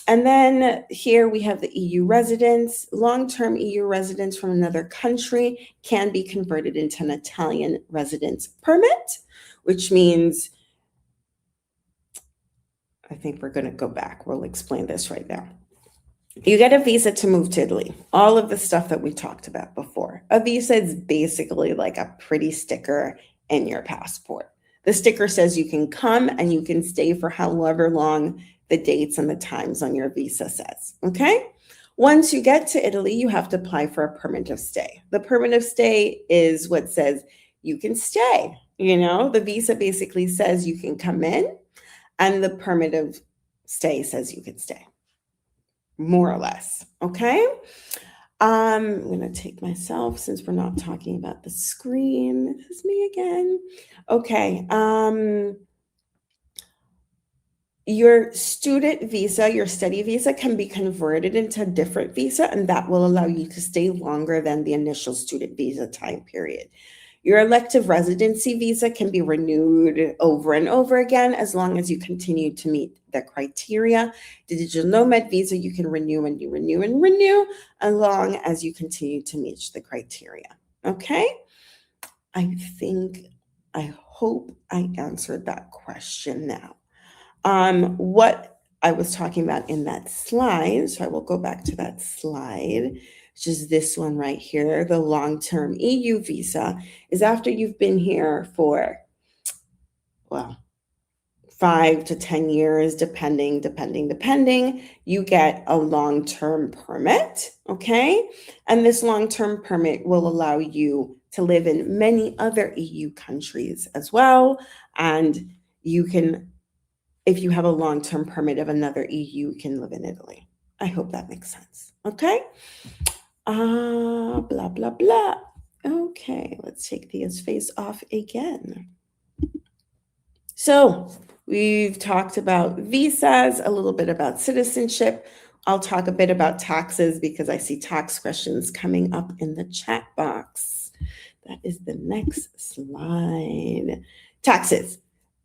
And then here we have the EU residents. Long-term EU residents from another country can be converted into an Italian residence permit, which means, I think we're going to go back. We'll explain this right now. You get a visa to move to Italy. All of the stuff that we talked about before. A visa is basically like a pretty sticker in your passport. The sticker says you can come and you can stay for however long the dates and the times on your visa says. Okay. Once you get to Italy, you have to apply for a permit of stay. The permit of stay is what says you can stay. The visa basically says you can come in, and the permit of stay says you can stay. More or less. Okay. I'm going to take myself, since we're not talking about the screen. This is me again. Okay. Your student visa, your study visa can be converted into a different visa, and that will allow you to stay longer than the initial student visa time period. Your elective residency visa can be renewed over and over again as long as you continue to meet the criteria. The digital nomad visa, you can renew and you renew and renew as long as you continue to meet the criteria. Okay? I hope I answered that question now. What I was talking about in that slide. So I will go back to that slide, which is this one right here. The long-term EU visa is after you've been here for, well, 5 to 10 years, depending, you get a long-term permit, okay? And this long-term permit will allow you to live in many other EU countries as well. And you can, if you have a long-term permit of another EU, you can live in Italy. I hope that makes sense, okay? Blah, blah, blah. Okay, let's take Thea's face off again. So we've talked about visas, a little bit about citizenship. I'll talk a bit about taxes because I see tax questions coming up in the chat box. That is the next slide. Taxes.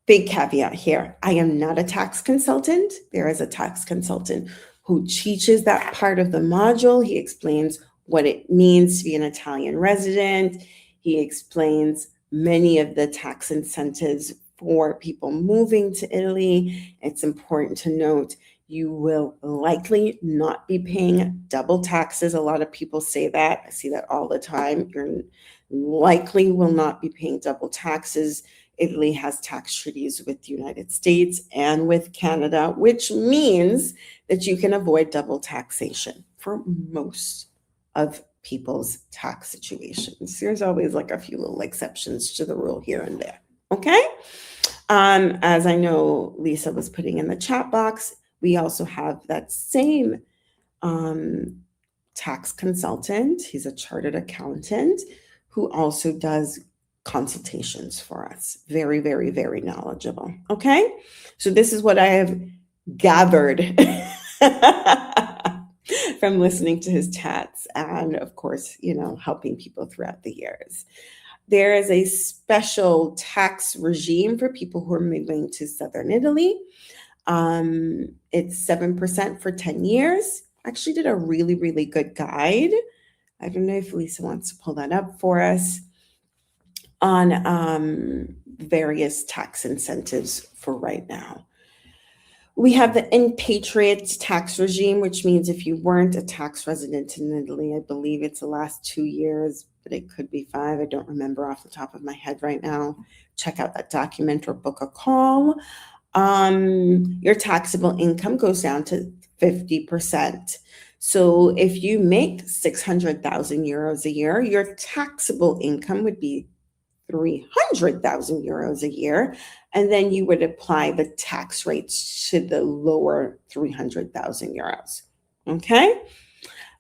Big caveat here. I am not a tax consultant. There is a tax consultant who teaches that part of the module. He explains what it means to be an Italian resident. He explains many of the tax incentives for people moving to Italy. It's important to note you will likely not be paying double taxes. A lot of people say that. I see that all the time. You're likely will not be paying double taxes. Italy has tax treaties with the United States and with Canada, which means that you can avoid double taxation for most of people's tax situations. There's always like a few little exceptions to the rule here and there. Okay? As I know Lisa was putting in the chat box, we also have that same tax consultant. He's a chartered accountant who also does consultations for us. Very, very, very knowledgeable. Okay? So this is what I have gathered from listening to his chats and, of course, helping people throughout the years. There is a special tax regime for people who are moving to southern Italy. It's 7% for 10 years. I actually did a really, really good guide. I don't know if Lisa wants to pull that up for us on various tax incentives for right now. We have the impatriate tax regime, which means if you weren't a tax resident in Italy, I believe it's the last 2 years, but it could be 5. I don't remember off the top of my head right now. Check out that document or book a call. Your taxable income goes down to 50%. So if you make 600,000 euros a year, your taxable income would be 300,000 euros a year, and then you would apply the tax rates to the lower 300,000 euros. Okay,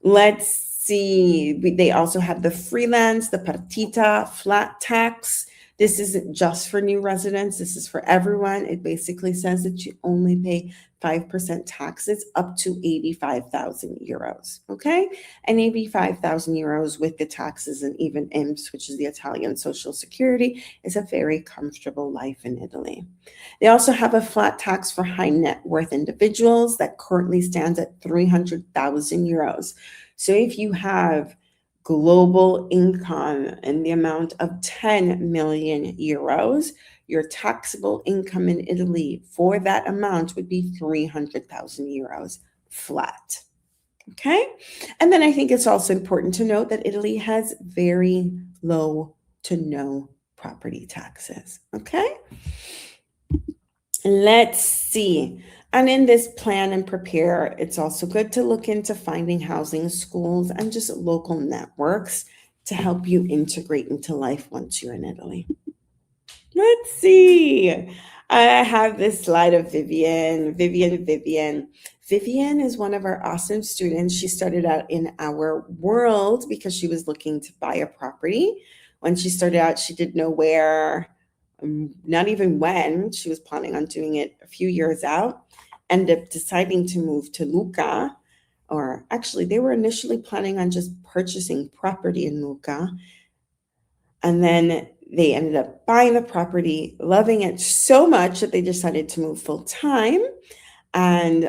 let's see. They also have the freelance, the partita, flat tax. This isn't just for new residents. This is for everyone. It basically says that you only pay 5% taxes up to 85,000 euros, okay? And 85,000 euros with the taxes and even IMSS, which is the Italian Social Security, is a very comfortable life in Italy. They also have a flat tax for high net worth individuals that currently stands at 300,000 euros. So if you have global income in the amount of 10 million euros, your taxable income in Italy for that amount would be 300,000 euros flat. Okay? And then I think it's also important to note that Italy has very low to no property taxes. Okay? Let's see. And in this plan and prepare, it's also good to look into finding housing, schools, and just local networks to help you integrate into life once you're in Italy. Let's see. I have this slide of Vivian. Vivian is one of our awesome students. She started out in our world because she was looking to buy a property. When she started out, she didn't know where, not even when. She was planning on doing it a few years out. Ended up deciding to move to Lucca, or actually they were initially planning on just purchasing property in Lucca. And then they ended up buying the property, loving it so much that they decided to move full time. And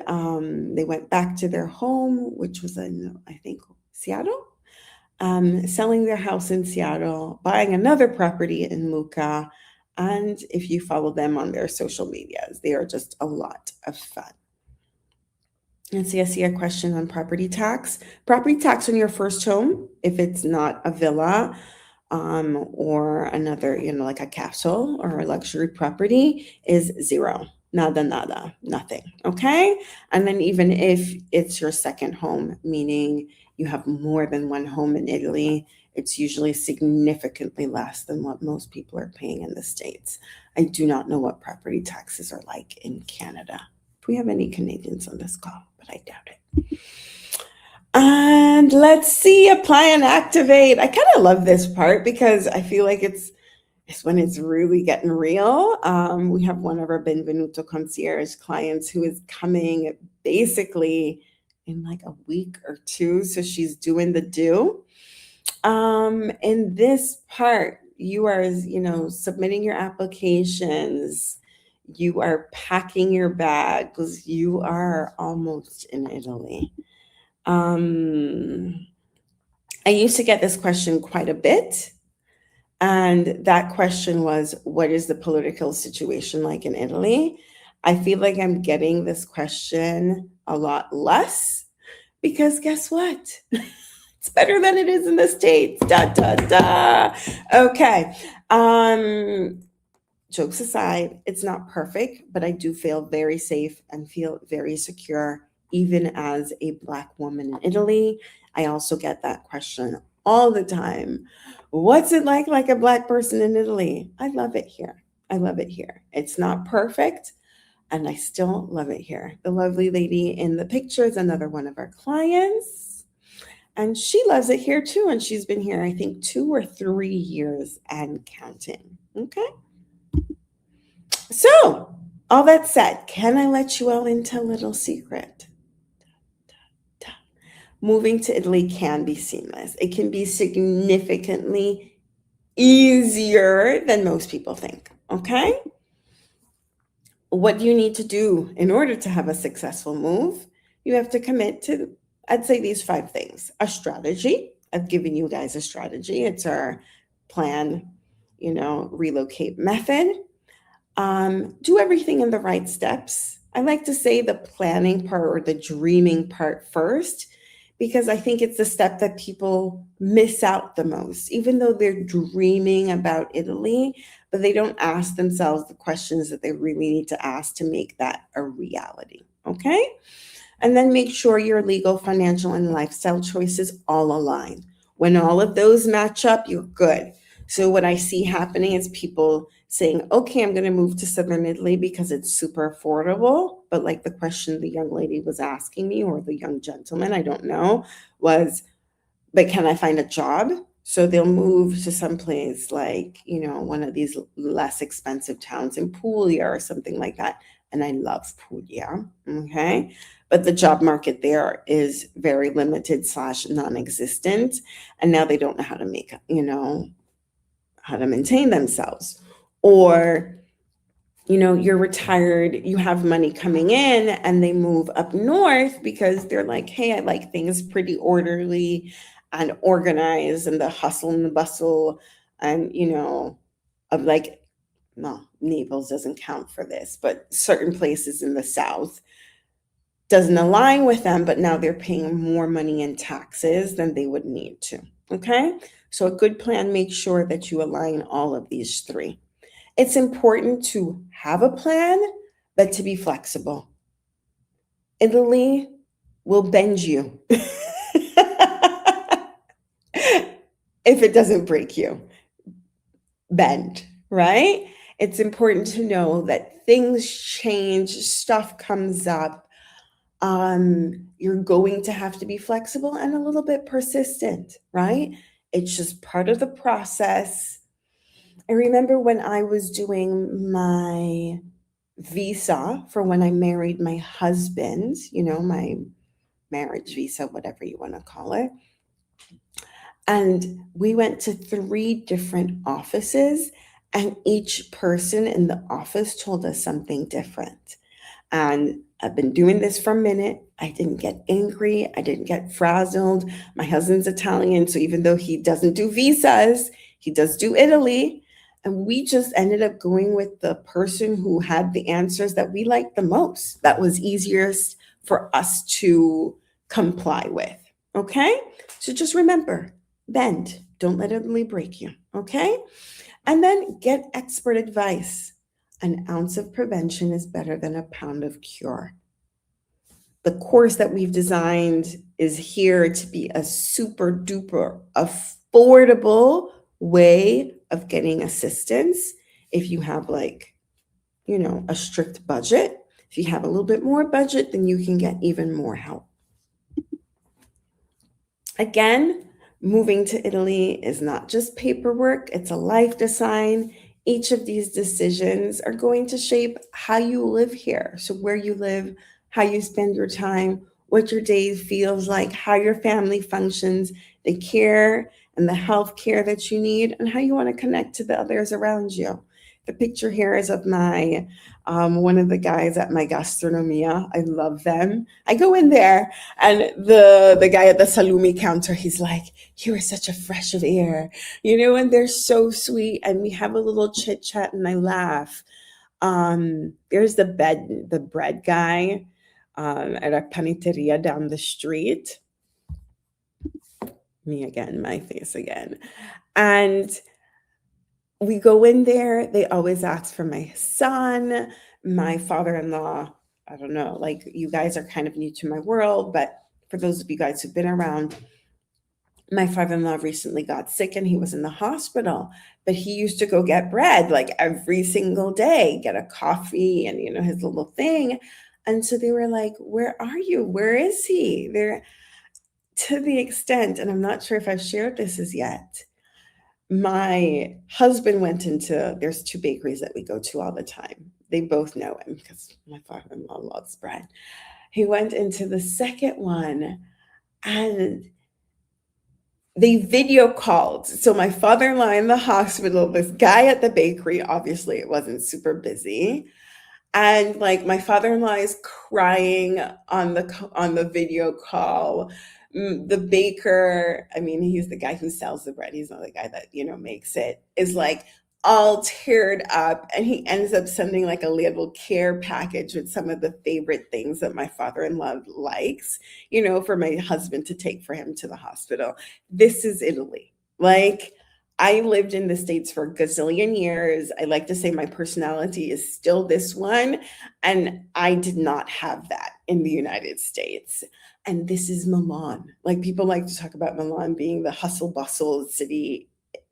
they went back to their home, which was in, I think, Seattle, selling their house in Seattle, buying another property in Lucca. And if you follow them on their social medias, they are just a lot of fun. And see, I see a question on property tax. Property tax on your first home, if it's not a villa, or another, like a castle or a luxury property, is zero. Nada, nada, nothing. Okay. And then even if it's your second home, meaning you have more than one home in Italy, it's usually significantly less than what most people are paying in the States. I do not know what property taxes are like in Canada. If we have any Canadians on this call, but I doubt it. And let's see, apply and activate. I kind of love this part because I feel like it's when it's really getting real. We have one of our Benvenuto concierge clients who is coming basically in like a week or two. So she's doing the do. In this part, you are, submitting your applications. You are packing your bags. You are almost in Italy. Um, I used to get this question quite a bit. And that question was, what is the political situation like in Italy? I feel like I'm getting this question a lot less because guess what? It's better than it is in the States. Da, da, da. Okay. Jokes aside, it's not perfect, but I do feel very safe and feel very secure, even as a Black woman in Italy. I also get that question all the time. What's it like a Black person in Italy? I love it here. I love it here. It's not perfect, and I still love it here. The lovely lady in the picture is another one of our clients, and she loves it here too. And she's been here, I think, 2 or 3 years and counting. Okay. So, all that said, can I let you all into a little secret? Moving to Italy can be seamless. It can be significantly easier than most people think. Okay? What do you need to do in order to have a successful move? You have to commit to, I'd say, these 5 things: a strategy. I've given you guys a strategy. It's our plan, relocate method. Do everything in the right steps. I like to say the planning part or the dreaming part first, because I think it's the step that people miss out the most, even though they're dreaming about Italy, but they don't ask themselves the questions that they really need to ask to make that a reality. Okay. And then make sure your legal, financial, and lifestyle choices all align. When all of those match up, you're good. So, what I see happening is people saying, okay, I'm going to move to Southern Italy because it's super affordable. But, like the question the young lady was asking me, or the young gentleman, I don't know, was, but can I find a job? So they'll move to some place like, one of these less expensive towns in Puglia or something like that. And I love Puglia. Okay. But the job market there is very limited / non-existent. And now they don't know how to make, how to maintain themselves. Or, you're retired, you have money coming in, and they move up north because they're like, hey, I like things pretty orderly and organized, and the hustle and the bustle, and, of like, no, Naples doesn't count for this, but certain places in the South doesn't align with them, but now they're paying more money in taxes than they would need to. Okay. So a good plan makes sure that you align all of these 3. It's important to have a plan, but to be flexible. Italy will bend you if it doesn't break you. Bend, right? It's important to know that things change, stuff comes up. You're going to have to be flexible and a little bit persistent, right? It's just part of the process. I remember when I was doing my visa for when I married my husband, my marriage visa, whatever you want to call it. And we went to 3 different offices, and each person in the office told us something different. And I've been doing this for a minute. I didn't get angry. I didn't get frazzled. My husband's Italian, so even though he doesn't do visas, he does do Italy. And we just ended up going with the person who had the answers that we liked the most, that was easiest for us to comply with. Okay? So just remember, bend. Don't let Italy break you. Okay? And then get expert advice. An ounce of prevention is better than a pound of cure. The course that we've designed is here to be a super duper affordable way of getting assistance if you have, like, a strict budget. If you have a little bit more budget, then you can get even more help. Again, moving to Italy is not just paperwork, it's a life design. Each of these decisions are going to shape how you live here. So, where you live, how you spend your time, what your day feels like, how your family functions, the care and the health care that you need, and how you want to connect to the others around you. The picture here is of my one of the guys at my gastronomia. I love them. I go in there, and the guy at the salumi counter, he's like, "You are such a fresh of air," and they're so sweet. And we have a little chit chat, and I laugh. There's the bread guy at a paniteria down the street. Me again, my face again, and we go in there. They always ask for my son, my father-in-law. I don't know, like, you guys are kind of new to my world, but for those of you guys who've been around, my father-in-law recently got sick and he was in the hospital, but he used to go get bread like every single day, get a coffee and, his little thing. And so they were like, "Where are you? Where is he?" They're, to the extent, and I'm not sure if I've shared this as yet, my husband went into, there's two bakeries that we go to all the time. They both know him because my father-in-law loves bread. He went into the second one and they video called. So my father-in-law in the hospital, this guy at the bakery, obviously it wasn't super busy. And like my father-in-law is crying on the video call. The baker, I mean, he's the guy who sells the bread. He's not the guy that, makes it, is like all teared up. And he ends up sending like a little care package with some of the favorite things that my father-in-law likes, for my husband to take for him to the hospital. This is Italy. Like, I lived in the States for a gazillion years. I like to say my personality is still this one, and I did not have that in the United States. And this is Milan. Like, people like to talk about Milan being the hustle bustle city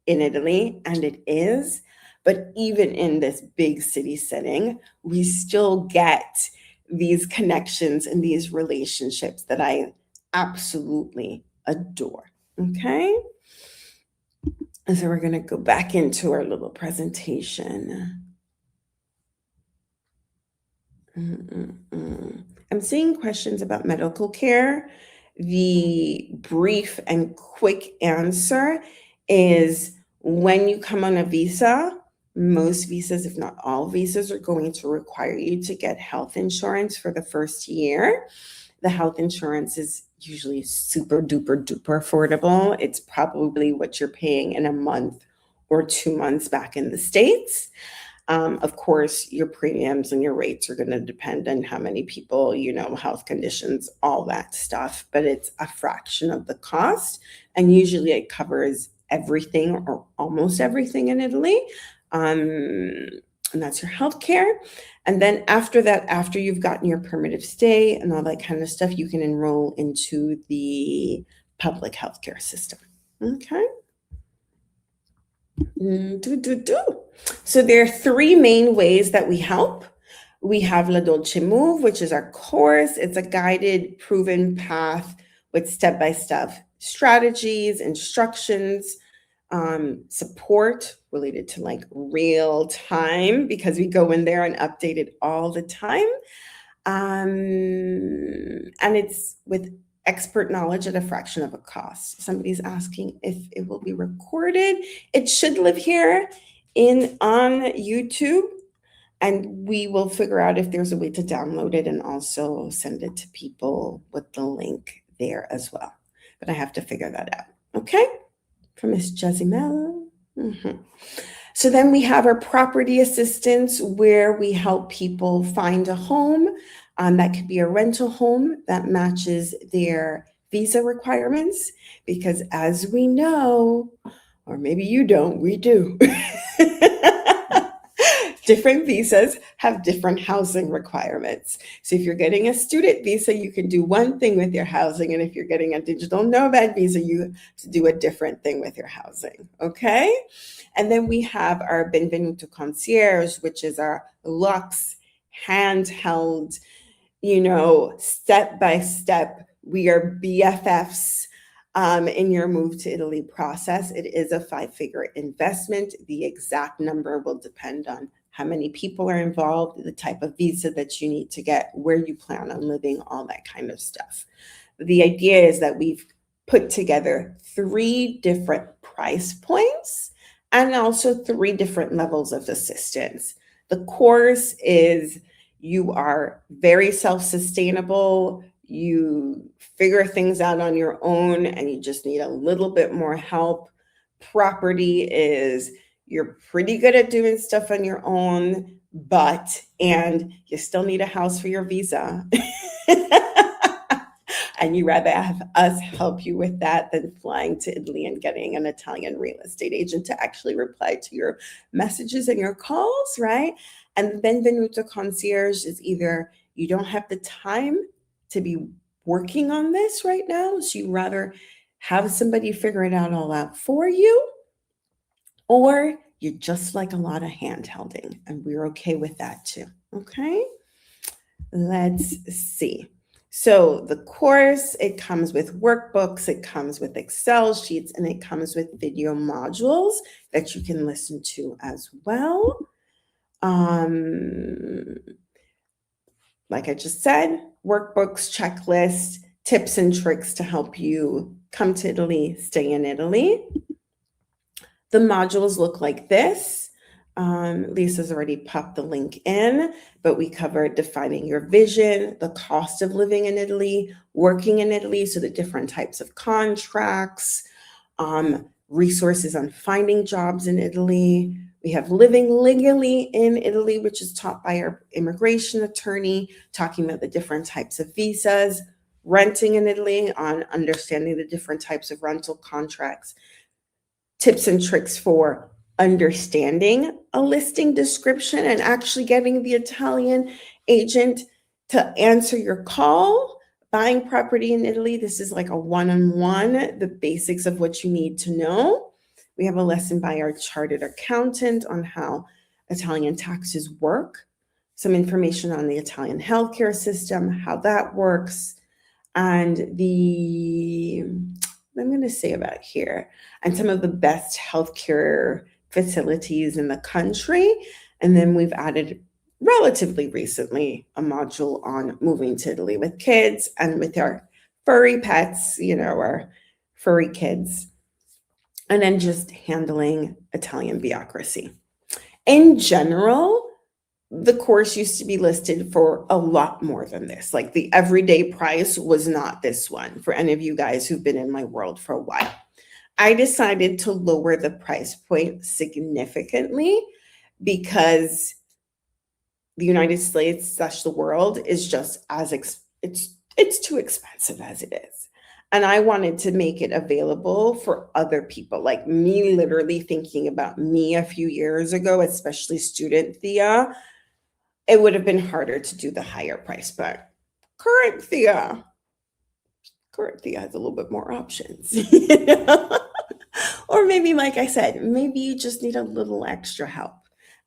in Italy, and it is. But even in this big city setting, we still get these connections and these relationships that I absolutely adore. Okay? And so we're going to go back into our little presentation. I'm seeing questions about medical care. The brief and quick answer is, when you come on a visa, most visas, if not all visas, are going to require you to get health insurance for the first year. The health insurance is usually super duper duper affordable. It's probably what you're paying in a month or 2 months back in the States. Of course, your premiums and your rates are going to depend on how many people, health conditions, all that stuff, but it's a fraction of the cost. And usually it covers everything or almost everything in Italy. And that's your health care. And then after that, after you've gotten your permit of stay and all that kind of stuff, you can enroll into the public healthcare system. Okay. So there are three main ways that we help. We have La Dolce Move, which is our course. It's a guided, proven path with step-by-step strategies, instructions, support related to like real time, because we go in there and update it all the time. And it's with expert knowledge at a fraction of a cost. Somebody's asking if it will be recorded. It should live here on YouTube, and we will figure out if there's a way to download it and also send it to people with the link there as well. But I have to figure that out. Okay? From Miss Jazimel. So then we have our property assistance, where we help people find a home. That could be a rental home that matches their visa requirements, because as we know, or maybe you don't, we do. Different visas have different housing requirements. So if you're getting a student visa, you can do one thing with your housing. And if you're getting a digital nomad visa, you have to do a different thing with your housing. Okay? And then we have our Benvenuto Concierge, which is our Lux handheld, step by step. We are BFFs in your move to Italy process. It is a 5-figure investment. The exact number will depend on how many people are involved, the type of visa that you need to get, where you plan on living, all that kind of stuff. The idea is that we've put together 3 different price points and also 3 different levels of assistance. The course is you are very self-sustainable, you figure things out on your own, and you just need a little bit more help. Property is you're pretty good at doing stuff on your own, and you still need a house for your visa. And you rather have us help you with that than flying to Italy and getting an Italian real estate agent to actually reply to your messages and your calls, right? And Benvenuto Concierge is either you don't have the time to be working on this right now, so you rather have somebody figure it all out for you, or you just like a lot of hand-holding, and we're okay with that too, okay? Let's see. So the course, it comes with workbooks, it comes with Excel sheets, and it comes with video modules that you can listen to as well. Like I just said, workbooks, checklists, tips and tricks to help you come to Italy, stay in Italy. The modules look like this. Lisa's already popped the link in, but we covered defining your vision, the cost of living in Italy, working in Italy, so the different types of contracts, resources on finding jobs in Italy. We have living legally in Italy, which is taught by our immigration attorney, talking about the different types of visas, renting in Italy on understanding the different types of rental contracts, tips and tricks for understanding a listing description and actually getting the Italian agent to answer your call. Buying property in Italy, this is like a one-on-one, the basics of what you need to know. We have a lesson by our chartered accountant on how Italian taxes work, some information on the Italian healthcare system, how that works, and I'm going to say about here, and some of the best healthcare facilities in the country. And then we've added relatively recently a module on moving to Italy with kids and with our furry pets, our furry kids, and then just handling Italian bureaucracy. In general, the course used to be listed for a lot more than this. Like the everyday price was not this one for any of you guys who've been in my world for a while. I decided to lower the price point significantly because the United States / the world is just it's too expensive as it is. And I wanted to make it available for other people, like me literally thinking about me a few years ago, especially student Thea. It would have been harder to do the higher price, but current Thea has a little bit more options. Or maybe, like I said, maybe you just need a little extra help.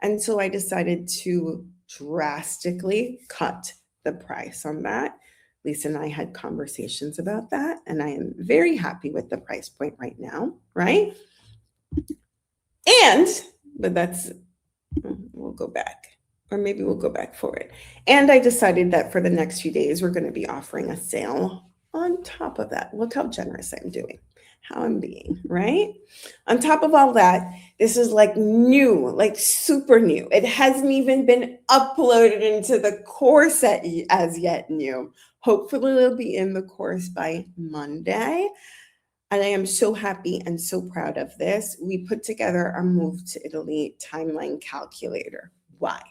And so I decided to drastically cut the price on that. Lisa and I had conversations about that, and I am very happy with the price point right now, right? But we'll go back. Or maybe we'll go back for it. And I decided that for the next few days, we're going to be offering a sale on top of that. Look how generous I'm doing, how I'm being, right? On top of all that, this is like new, like super new. It hasn't even been uploaded into the course as yet new. Hopefully it'll be in the course by Monday. And I am so happy and so proud of this. We put together our move to Italy timeline calculator. Why?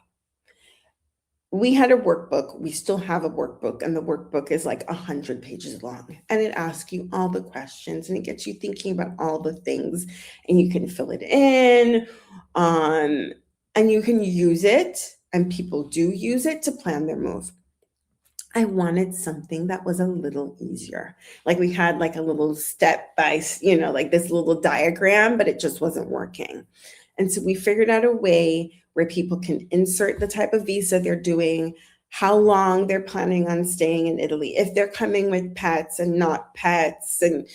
we had a workbook. We still have a workbook, and the workbook is like 100 pages long. And it asks you all the questions and it gets you thinking about all the things, and you can fill it in. Um, and you can use it, and people do use it to plan their move. I wanted something that was a little easier. Like we had like a little step by, like this little diagram, but it just wasn't working. And so we figured out a way where people can insert the type of visa they're doing, how long they're planning on staying in Italy, if they're coming with pets and not pets, and,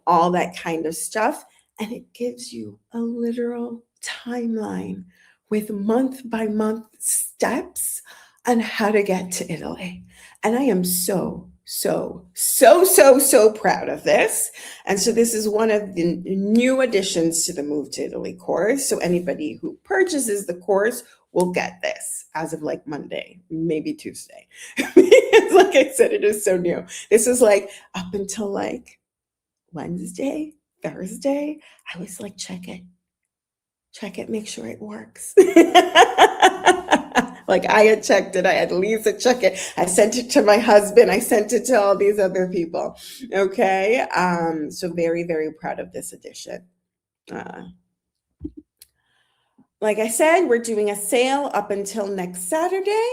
all that kind of stuff. And it gives you a literal timeline with month by month steps on how to get to Italy. And I am so, so, so, so, so proud of this. And so this is one of the new additions to the Move to Italy course. So anybody who purchases the course will get this as of like Monday, maybe Tuesday. Like I said, it is so new. This is like up until like Wednesday, Thursday, I was like, check it, make sure it works. Like I had checked it, I had Lisa check it, I sent it to my husband, I sent it to all these other people. Okay, so very, very proud of this edition. Like I said, we're doing a sale up until next Saturday.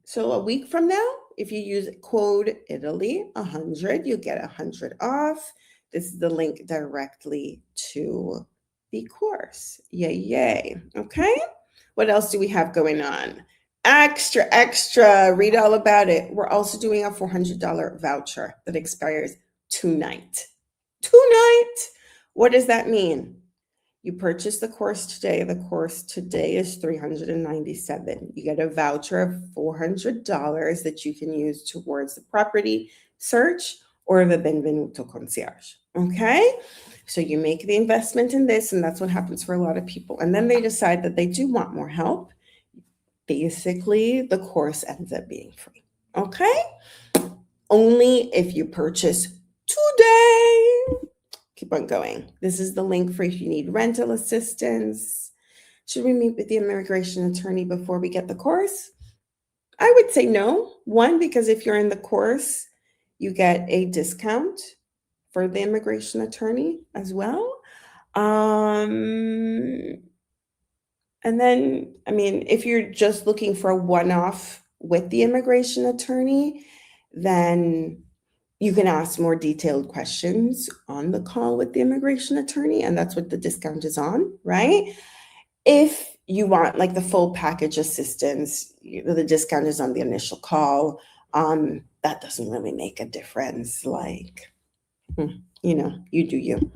So a week from now, if you use code Italy 100, you get 100 off. This is the link directly to the course. Yay, yay. Okay. What else do we have going on? Extra, read all about it. We're also doing a $400 voucher that expires tonight. What does that mean? You purchase the course today. The course today is $397. You get a voucher of $400 that you can use towards the property search or the Benvenuto concierge. Okay? So you make the investment in this, and that's what happens for a lot of people. And then they decide that they do want more help. Basically, the course ends up being free. Okay? Only if you purchase today. Keep on going. This is the link for if you need rental assistance. Should we meet with the immigration attorney before we get the course? I would say no. One, because if you're in the course, you get a discount for the immigration attorney as well. And then, if you're just looking for a one-off with the immigration attorney, then you can ask more detailed questions on the call with the immigration attorney, and that's what the discount is on, right? If you want like the full package assistance, the discount is on the initial call. That doesn't really make a difference. Like, you do you.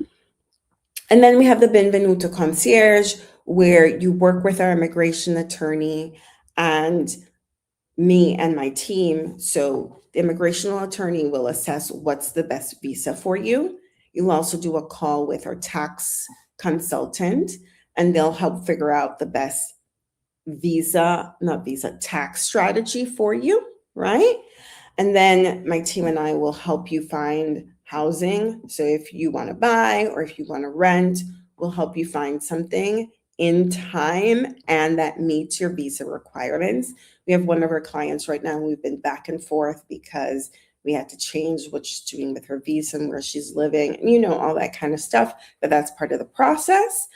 And then we have the Benvenuto concierge, where you work with our immigration attorney and me and my team. So the immigration attorney will assess what's the best visa for you. You'll also do a call with our tax consultant, and they'll help figure out the best tax strategy for you, right? And then my team and I will help you find housing. So if you want to buy or if you want to rent, we'll help you find something in time and that meets your visa requirements. We have one of our clients right now, we've been back and forth because we had to change what she's doing with her visa and where she's living, all that kind of stuff, but that's part of the process.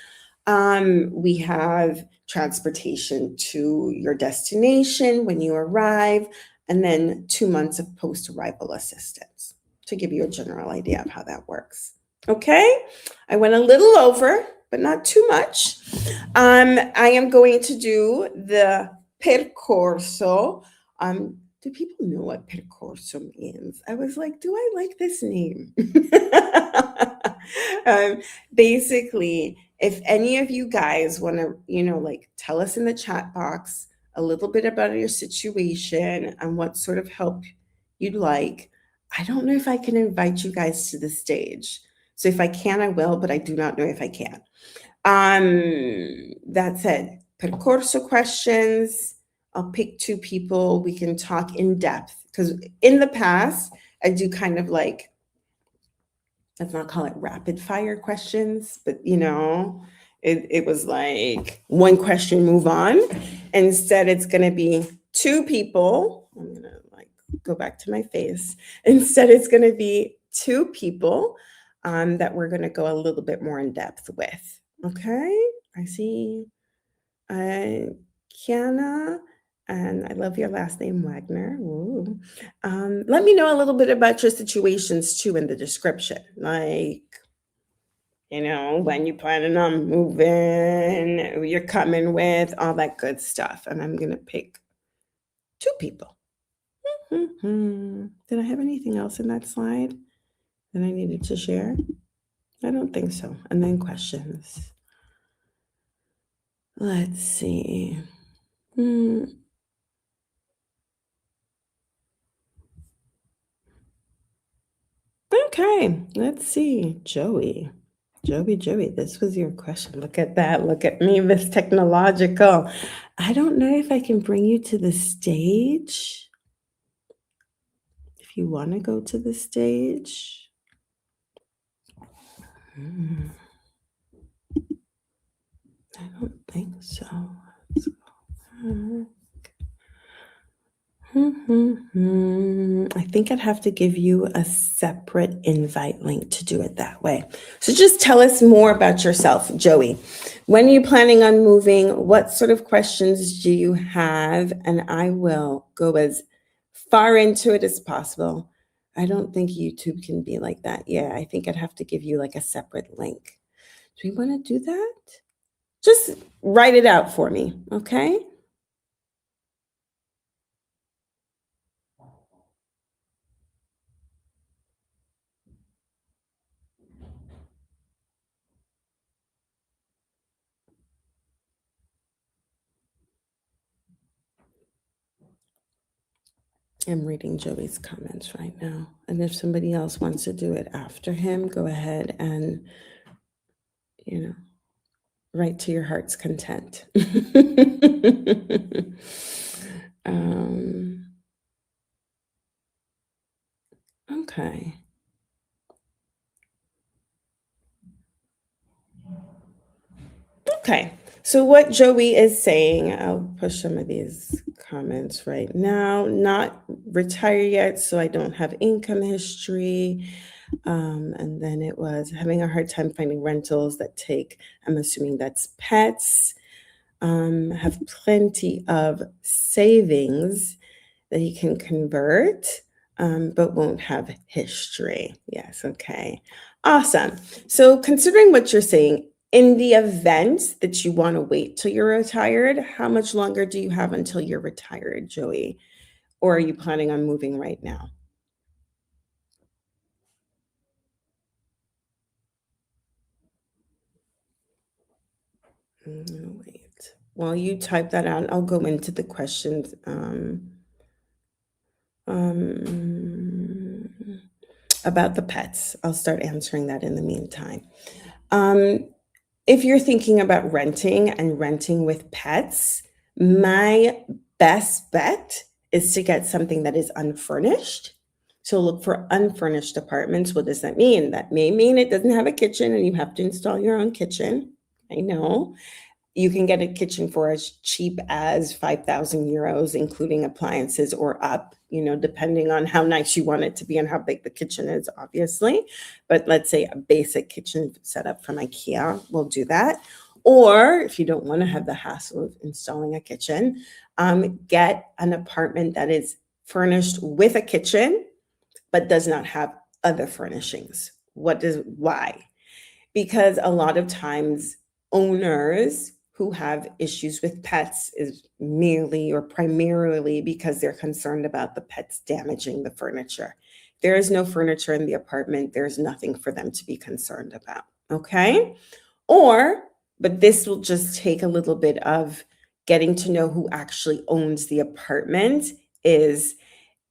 We have transportation to your destination when you arrive, and then 2 months of post-arrival assistance to give you a general idea of how that works. Okay, I went a little over, but not too much. I am going to do the percorso. Do people know what percorso means? I was like, do I like this name? Basically, if any of you guys want to, tell us in the chat box a little bit about your situation and what sort of help you'd like. I don't know if I can invite you guys to the stage. So if I can, I will, but I do not know if I can. That said, percorso questions. I'll pick 2 people. We can talk in depth, because in the past, I do kind of like, let's not call it rapid fire questions, but it was like one question, move on. Instead, it's going to be two people. I'm going to like go back to my face. Instead, it's going to be two people that we're going to go a little bit more in depth with. Okay. I see Kiana, and I love your last name, Wagner. Ooh. Let me know a little bit about your situations too in the description. Like, when you planning on moving, who you're coming with, all that good stuff. And I'm going to pick two people. Did I have anything else in that slide that I needed to share? I don't think so. And then questions. Let's see. Okay, let's see. Joey, this was your question. Look at that. Look at me, Miss Technological. I don't know if I can bring you to the stage. If you want to go to the stage. I don't think so. I think I'd have to give you a separate invite link to do it that way. So just tell us more about yourself, Joey. When are you planning on moving? What sort of questions do you have? And I will go as far into it as possible. I don't think YouTube can be like that. Yeah, I think I'd have to give you like a separate link. Do we want to do that? Just write it out for me, okay? I'm reading Joey's comments right now. And if somebody else wants to do it after him, go ahead and, write to your heart's content. Okay. Okay. So what Joey is saying, I'll push some of these comments right now. Not retired yet, so I don't have income history. And then it was having a hard time finding rentals that take, I'm assuming that's pets. Have plenty of savings that he can convert, but won't have history. Yes, okay. Awesome. So considering what you're saying, in the event that you want to wait till you're retired, how much longer do you have until you're retired, Joey? Or are you planning on moving right now? Wait. While you type that out, I'll go into the questions. About the pets. I'll start answering that in the meantime. If you're thinking about renting and renting with pets, my best bet is to get something that is unfurnished. So look for unfurnished apartments. What does that mean? That may mean it doesn't have a kitchen and you have to install your own kitchen. I know. You can get a kitchen for as cheap as 5,000 euros, including appliances or up, depending on how nice you want it to be and how big the kitchen is, obviously. But let's say a basic kitchen setup from IKEA will do that. Or if you don't want to have the hassle of installing a kitchen, get an apartment that is furnished with a kitchen, but does not have other furnishings. Why? Because a lot of times owners who have issues with pets is merely or primarily because they're concerned about the pets damaging the furniture. There is no furniture in the apartment. There's nothing for them to be concerned about. Okay. But this will just take a little bit of getting to know who actually owns the apartment. Is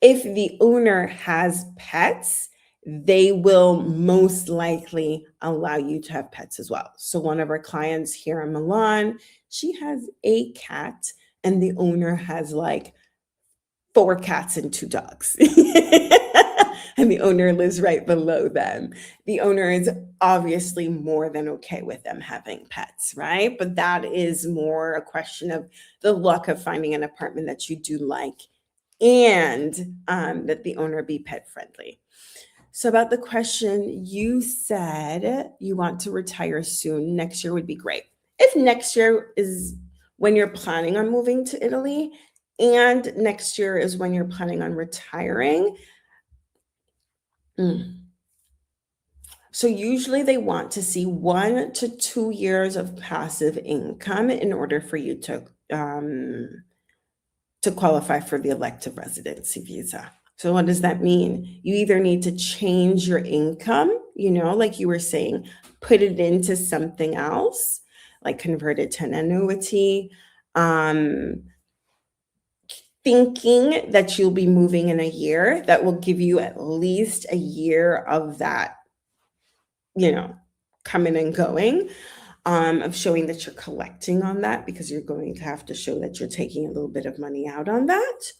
if the owner has pets, they will most likely allow you to have pets as well. So one of our clients here in Milan, she has a cat and the owner has like 4 cats and 2 dogs. and the owner lives right below them. The owner is obviously more than okay with them having pets, right? But that is more a question of the luck of finding an apartment that you do like, and that the owner be pet friendly. So, about the question, you said you want to retire soon. Next year would be great. If next year is when you're planning on moving to Italy, and next year is when you're planning on retiring, mm, so usually they want to see 1 to 2 years of passive income in order for you to qualify for the elective residency visa. So what does that mean? You either need to change your income, like you were saying, put it into something else, like convert it to an annuity, um, thinking that you'll be moving in a year that will give you at least a year of that, you know, coming and going, of showing that you're collecting on that, because you're going to have to show that you're taking a little bit of money out on that.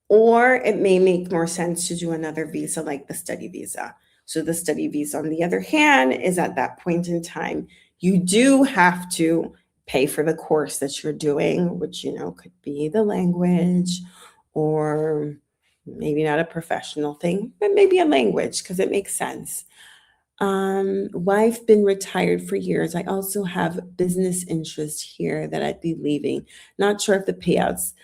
Or it may make more sense to do another visa like the study visa. So the study visa, on the other hand, is at that point in time, you do have to pay for the course that you're doing, which, could be the language, or maybe not a professional thing, but maybe a language because it makes sense. Wife been retired for years. I also have business interest here that I'd be leaving. Not sure if the payouts.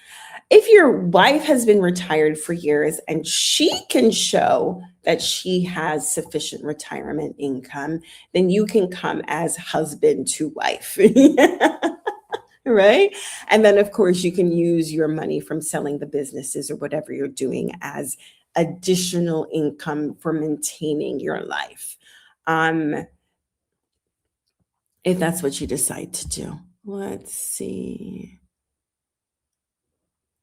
If your wife has been retired for years and she can show that she has sufficient retirement income, then you can come as husband to wife. Right? And then, of course, you can use your money from selling the businesses or whatever you're doing as additional income for maintaining your life. Um, if that's what you decide to do. Let's see.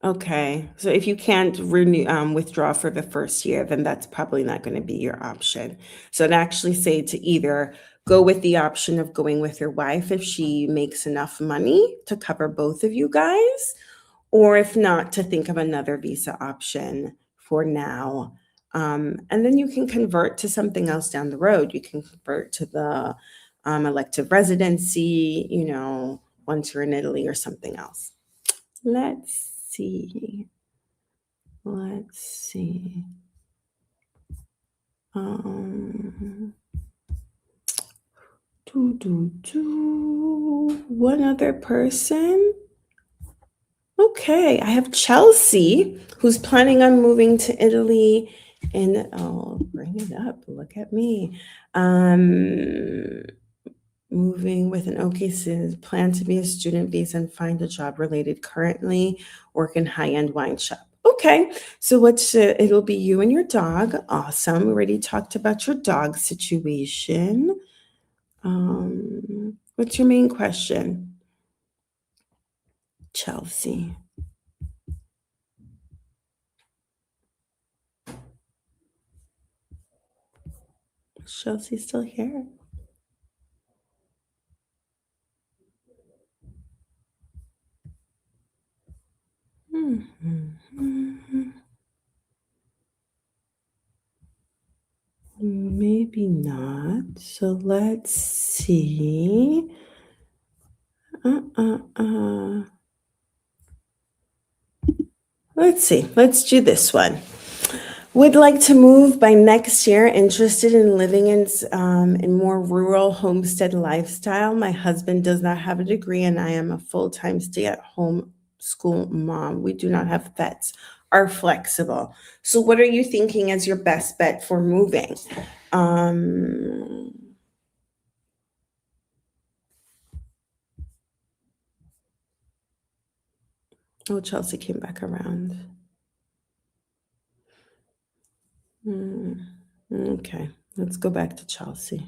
Okay, so if you can't withdraw for the first year, then that's probably not going to be your option. So I'd actually say to either go with the option of going with your wife if she makes enough money to cover both of you guys, or if not, to think of another visa option for now. And then you can convert to something else down the road. You can convert to the elective residency, once you're in Italy, or something else. Let's see. Let's see. Um, One other person. Okay, I have Chelsea, who's planning on moving to Italy. And I'll bring it up. Look at me. Moving with an OK says plan to be a student visa and find a job related currently, work in high-end wine shop. Okay, so it'll be you and your dog. Awesome. We already talked about your dog situation. What's your main question, Chelsea? Is Chelsea still here? Maybe not. So let's see. Let's see. Let's do this one. Would like to move by next year. Interested in living in more rural homestead lifestyle. My husband does not have a degree, and I am a full-time stay-at-home school mom. We do not have pets. Are flexible. So, what are you thinking as your best bet for moving? Um, oh, Chelsea came back around. Okay, let's go back to Chelsea.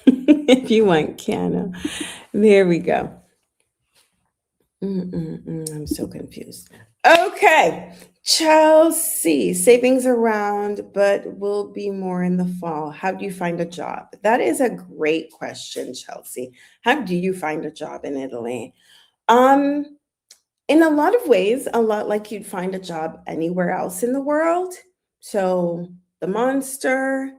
If you want, Kiana. There we go. I'm so confused. Okay, Chelsea, savings around, but will be more in the fall. How do you find a job? That is a great question, Chelsea. How do you find a job in Italy? Um, in a lot like you'd find a job anywhere else in the world. So the Monster,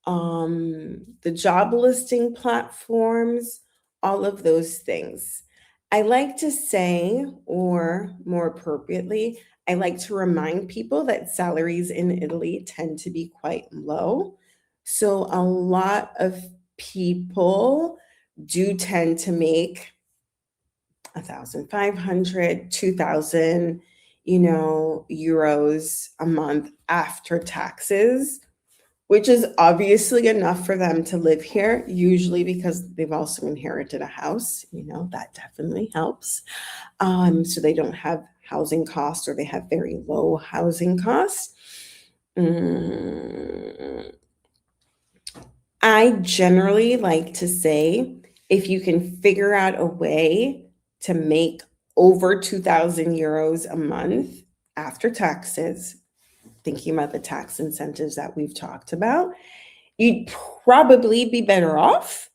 the job listing platforms, all of those things. I like to say, or more appropriately, I like to remind people that salaries in Italy tend to be quite low. So a lot of people do tend to make 1,500, 2,000, euros a month after taxes, which is obviously enough for them to live here, usually because they've also inherited a house. That definitely helps. So they don't have housing costs, or they have very low housing costs. Mm, I generally like to say, if you can figure out a way to make over 2,000 euros a month after taxes, thinking about the tax incentives that we've talked about, you'd probably be better off.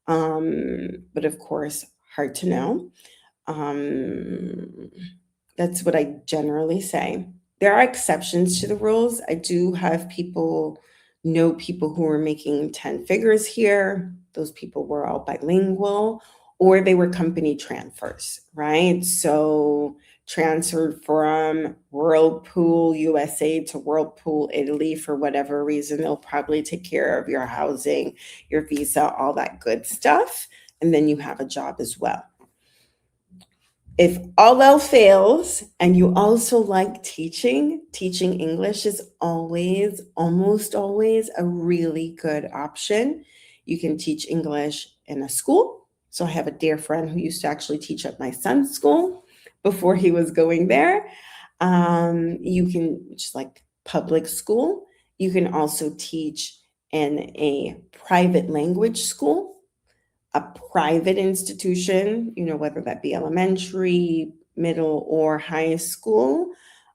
But of course, hard to know. Um, that's what I generally say. There are exceptions to the rules. I do have know people who are making 10 figures here. Those people were all bilingual, or they were company transfers, right? So transferred from Whirlpool USA to Whirlpool Italy for whatever reason. They'll probably take care of your housing, your visa, all that good stuff. And then you have a job as well. If all else fails and you also like teaching English is almost always a really good option. You can teach English in a school. So I have a dear friend who used to actually teach at my son's school before he was going there. You can, just like public school, you can also teach in a private language school, a private institution, whether that be elementary, middle, or high school,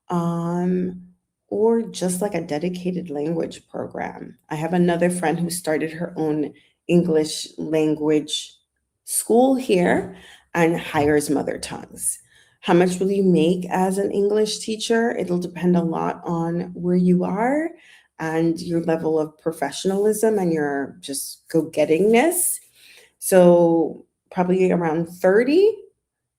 um, or just like a dedicated language program. I have another friend who started her own English language school here and hires mother tongues. How much will you make as an English teacher? It'll depend a lot on where you are and your level of professionalism and your just go gettingness. So probably around 30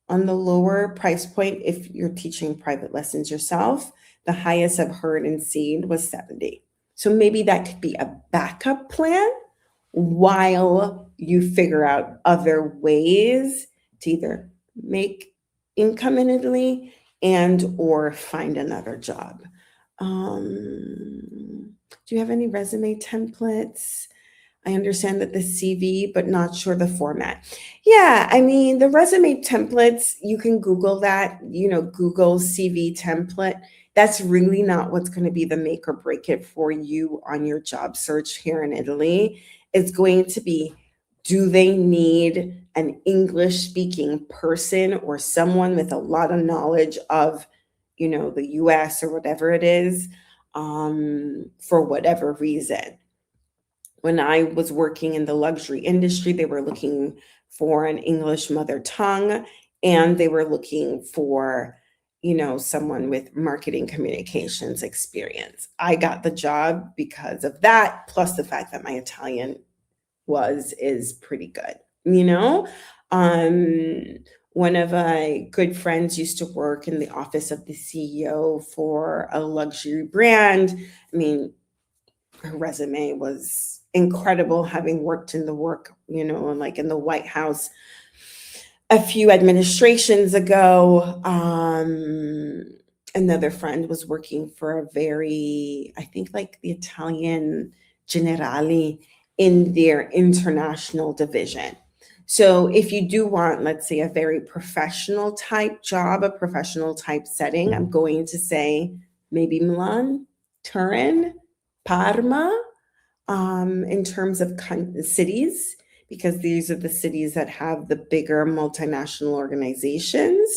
on the lower price point if you're teaching private lessons yourself. The highest I've heard and seen was 70. So maybe that could be a backup plan while you figure out other ways to either make income in Italy and or find another job. Do you have any resume templates? I understand that the CV, but not sure the format. Yeah, I mean, the resume templates, you can Google that, Google CV template. That's really not what's going to be the make or break it for you on your job search here in Italy. It's going to be, do they need an English speaking person or someone with a lot of knowledge of, the US or whatever it is, for whatever reason. When I was working in the luxury industry, they were looking for an English mother tongue, and they were looking for, someone with marketing communications experience. I got the job because of that, plus the fact that my Italian is pretty good, you know? Um, One of my good friends used to work in the office of the CEO for a luxury brand. I mean, her resume was incredible, having worked in the work, like in the White House a few administrations ago. Another friend was working for a very, I think, like the Italian Generali in their international division. So if you do want, let's say, a very professional type job, a professional type setting, I'm going to say maybe Milan, Turin, Parma, in terms of cities, because these are the cities that have the bigger multinational organizations,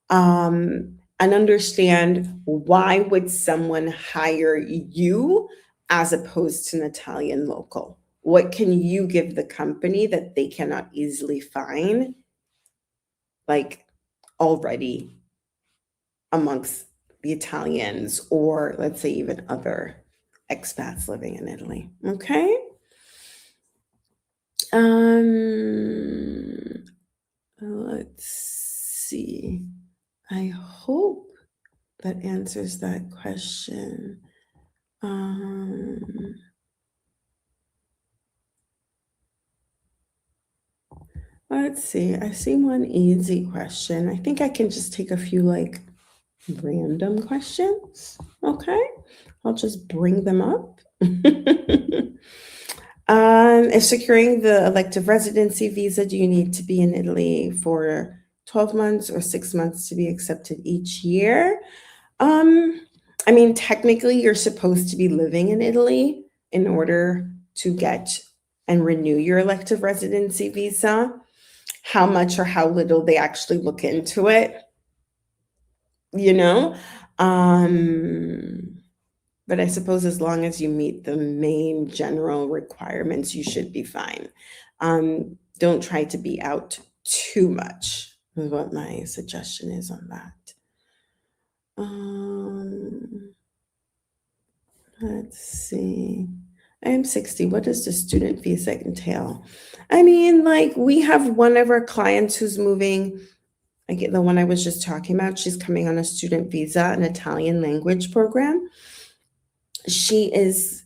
and understand, why would someone hire you as opposed to an Italian local? What can you give the company that they cannot easily find, like already amongst the Italians, or let's say even other expats living in Italy. Okay. Um, let's see. I hope that answers that question. Let's see. I see one easy question. I think I can just take a few like random questions. Okay. I'll just bring them up. If securing the elective residency visa, do you need to be in Italy for 12 months or 6 months to be accepted each year? Um, I mean, technically, you're supposed to be living in Italy in order to get and renew your elective residency visa. How much or how little they actually look into it, you know? Um, but I suppose as long as you meet the main general requirements, you should be fine. Don't try to be out too much, is what my suggestion is on that. Let's see. I am 60. What does the student visa entail? I mean, like, we have one of our clients who's moving. I get the one I was just talking about. She's coming on a student visa, an Italian language program. She is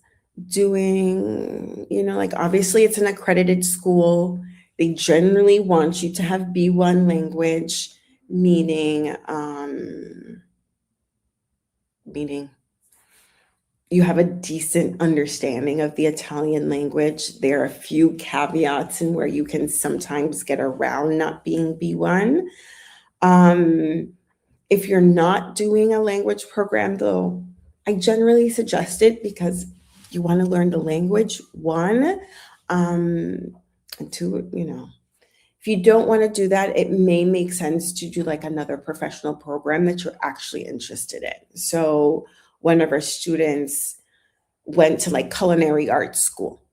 doing, like obviously it's an accredited school. They generally want you to have B1 language, meaning you have a decent understanding of the Italian language. There are a few caveats in where you can sometimes get around not being B1. If you're not doing a language program, though, I generally suggest it because you want to learn the language, one, and two, if you don't want to do that, it may make sense to do like another professional program that you're actually interested in. So one of our students went to like culinary arts school.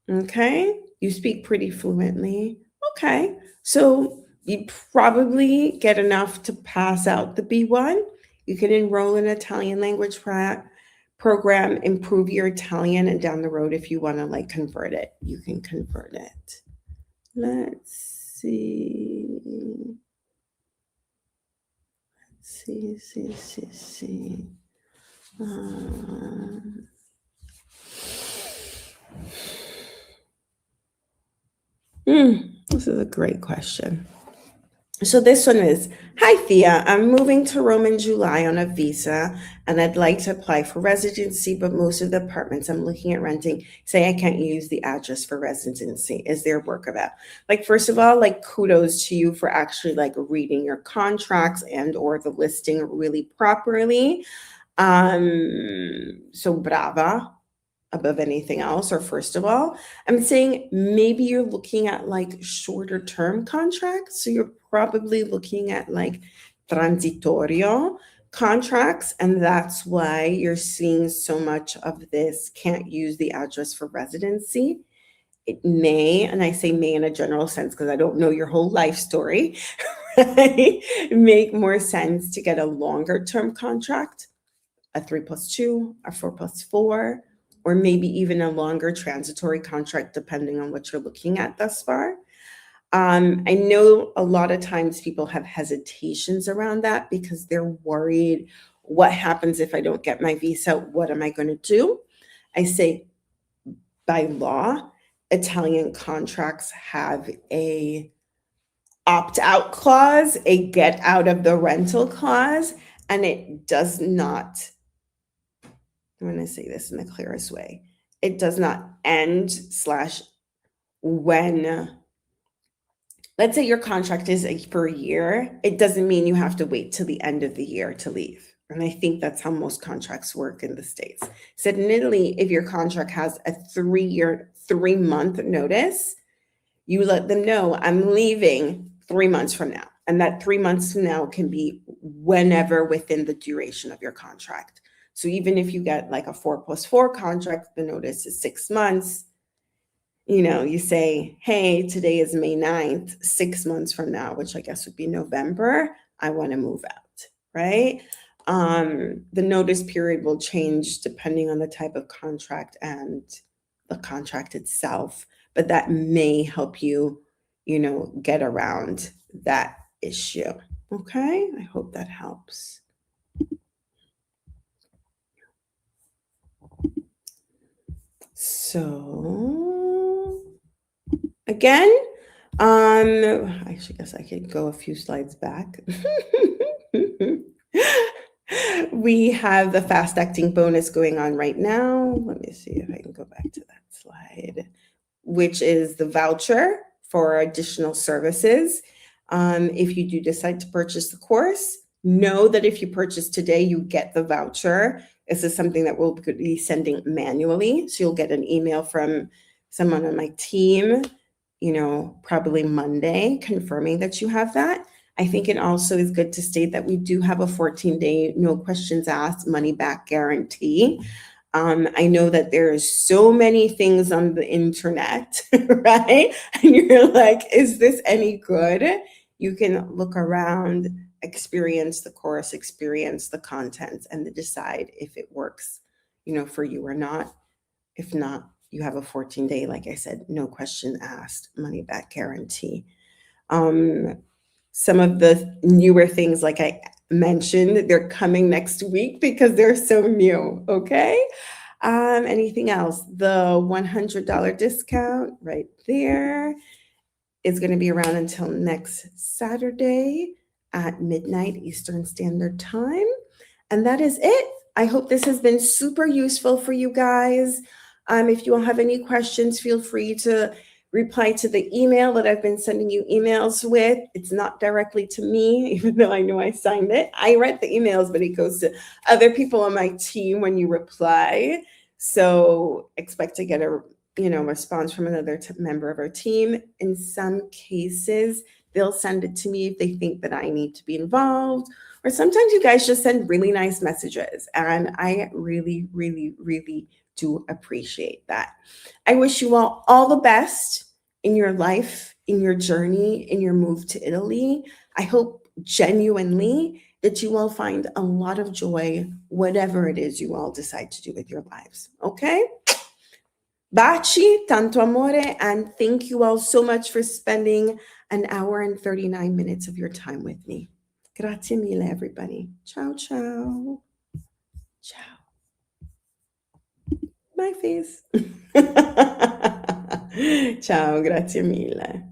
Okay. You speak pretty fluently. Okay. So you probably get enough to pass out the B1. You can enroll in Italian language program, improve your Italian, and down the road, if you want to like convert it, you can convert it. Let's see. This is a great question. So this one is, hi Thea, I'm moving to Rome in July on a visa and I'd like to apply for residency, but most of the apartments I'm looking at renting say I can't use the address for residency. Is there workabout? Like, first of all, like kudos to you for actually like reading your contracts and or the listing really properly. So brava above anything else. Or first of all, I'm saying maybe you're looking at like shorter term contracts. So you're probably looking at like transitorio contracts. And that's why you're seeing so much of this can't use the address for residency. It may, and I say may in a general sense because I don't know your whole life story, right? Make more sense to get a longer term contract, a 3+2, a 4+4, or maybe even a longer transitory contract, depending on what you're looking at thus far. I know a lot of times people have hesitations around that because they're worried, what happens if I don't get my visa? What am I going to do? I say, by law, Italian contracts have a opt-out clause, a get out of the rental clause, and it does not, I'm going to say this in the clearest way. It does not end / when, let's say your contract is for a year, it doesn't mean you have to wait till the end of the year to leave. And I think that's how most contracts work in the States. Said in Italy, if your contract has a 3-month notice, you let them know I'm leaving 3 months from now. And that 3 months from now can be whenever within the duration of your contract. So even if you get like a 4+4 contract, the notice is 6 months. You say, hey, today is May 9th, 6 months from now, which I guess would be November, I want to move out, right? The notice period will change depending on the type of contract and the contract itself, but that may help you, get around that issue. Okay, I hope that helps. So, again, I actually guess I could go a few slides back. We have the fast acting bonus going on right now. Let me see if I can go back to that slide, which is the voucher for additional services. If you do decide to purchase the course, know that if you purchase today, you get the voucher. This is something that we'll be sending manually. So you'll get an email from someone on my team, probably Monday, confirming that you have that. I think it also is good to state that we do have a 14-day, no questions asked, money back guarantee. I know that there's so many things on the internet, right? And you're like, is this any good? You can look around, experience the course, experience the content, and then decide if it works, for you or not. If not, you have a 14-day, like I said, no question asked, money back guarantee. Some of the newer things, like I mentioned, they're coming next week because they're so new. Okay. Anything else? The $100 discount right there is going to be around until next Saturday at midnight Eastern Standard Time. And that is it. I hope this has been super useful for you guys. If you all have any questions, feel free to reply to the email that I've been sending you emails with. It's not directly to me, even though I know I signed it. I read the emails, but it goes to other people on my team when you reply. So expect to get a response from another member of our team. In some cases, they'll send it to me if they think that I need to be involved. Or sometimes you guys just send really nice messages, and I really, really, really do appreciate that. I wish you all the best in your life, in your journey, in your move to Italy. I hope genuinely that you all find a lot of joy, whatever it is you all decide to do with your lives. Okay? Baci, tanto amore, and thank you all so much for spending an hour and 39 minutes of your time with me. Grazie mille, everybody. Ciao, ciao. Ciao. My face. Ciao, grazie mille.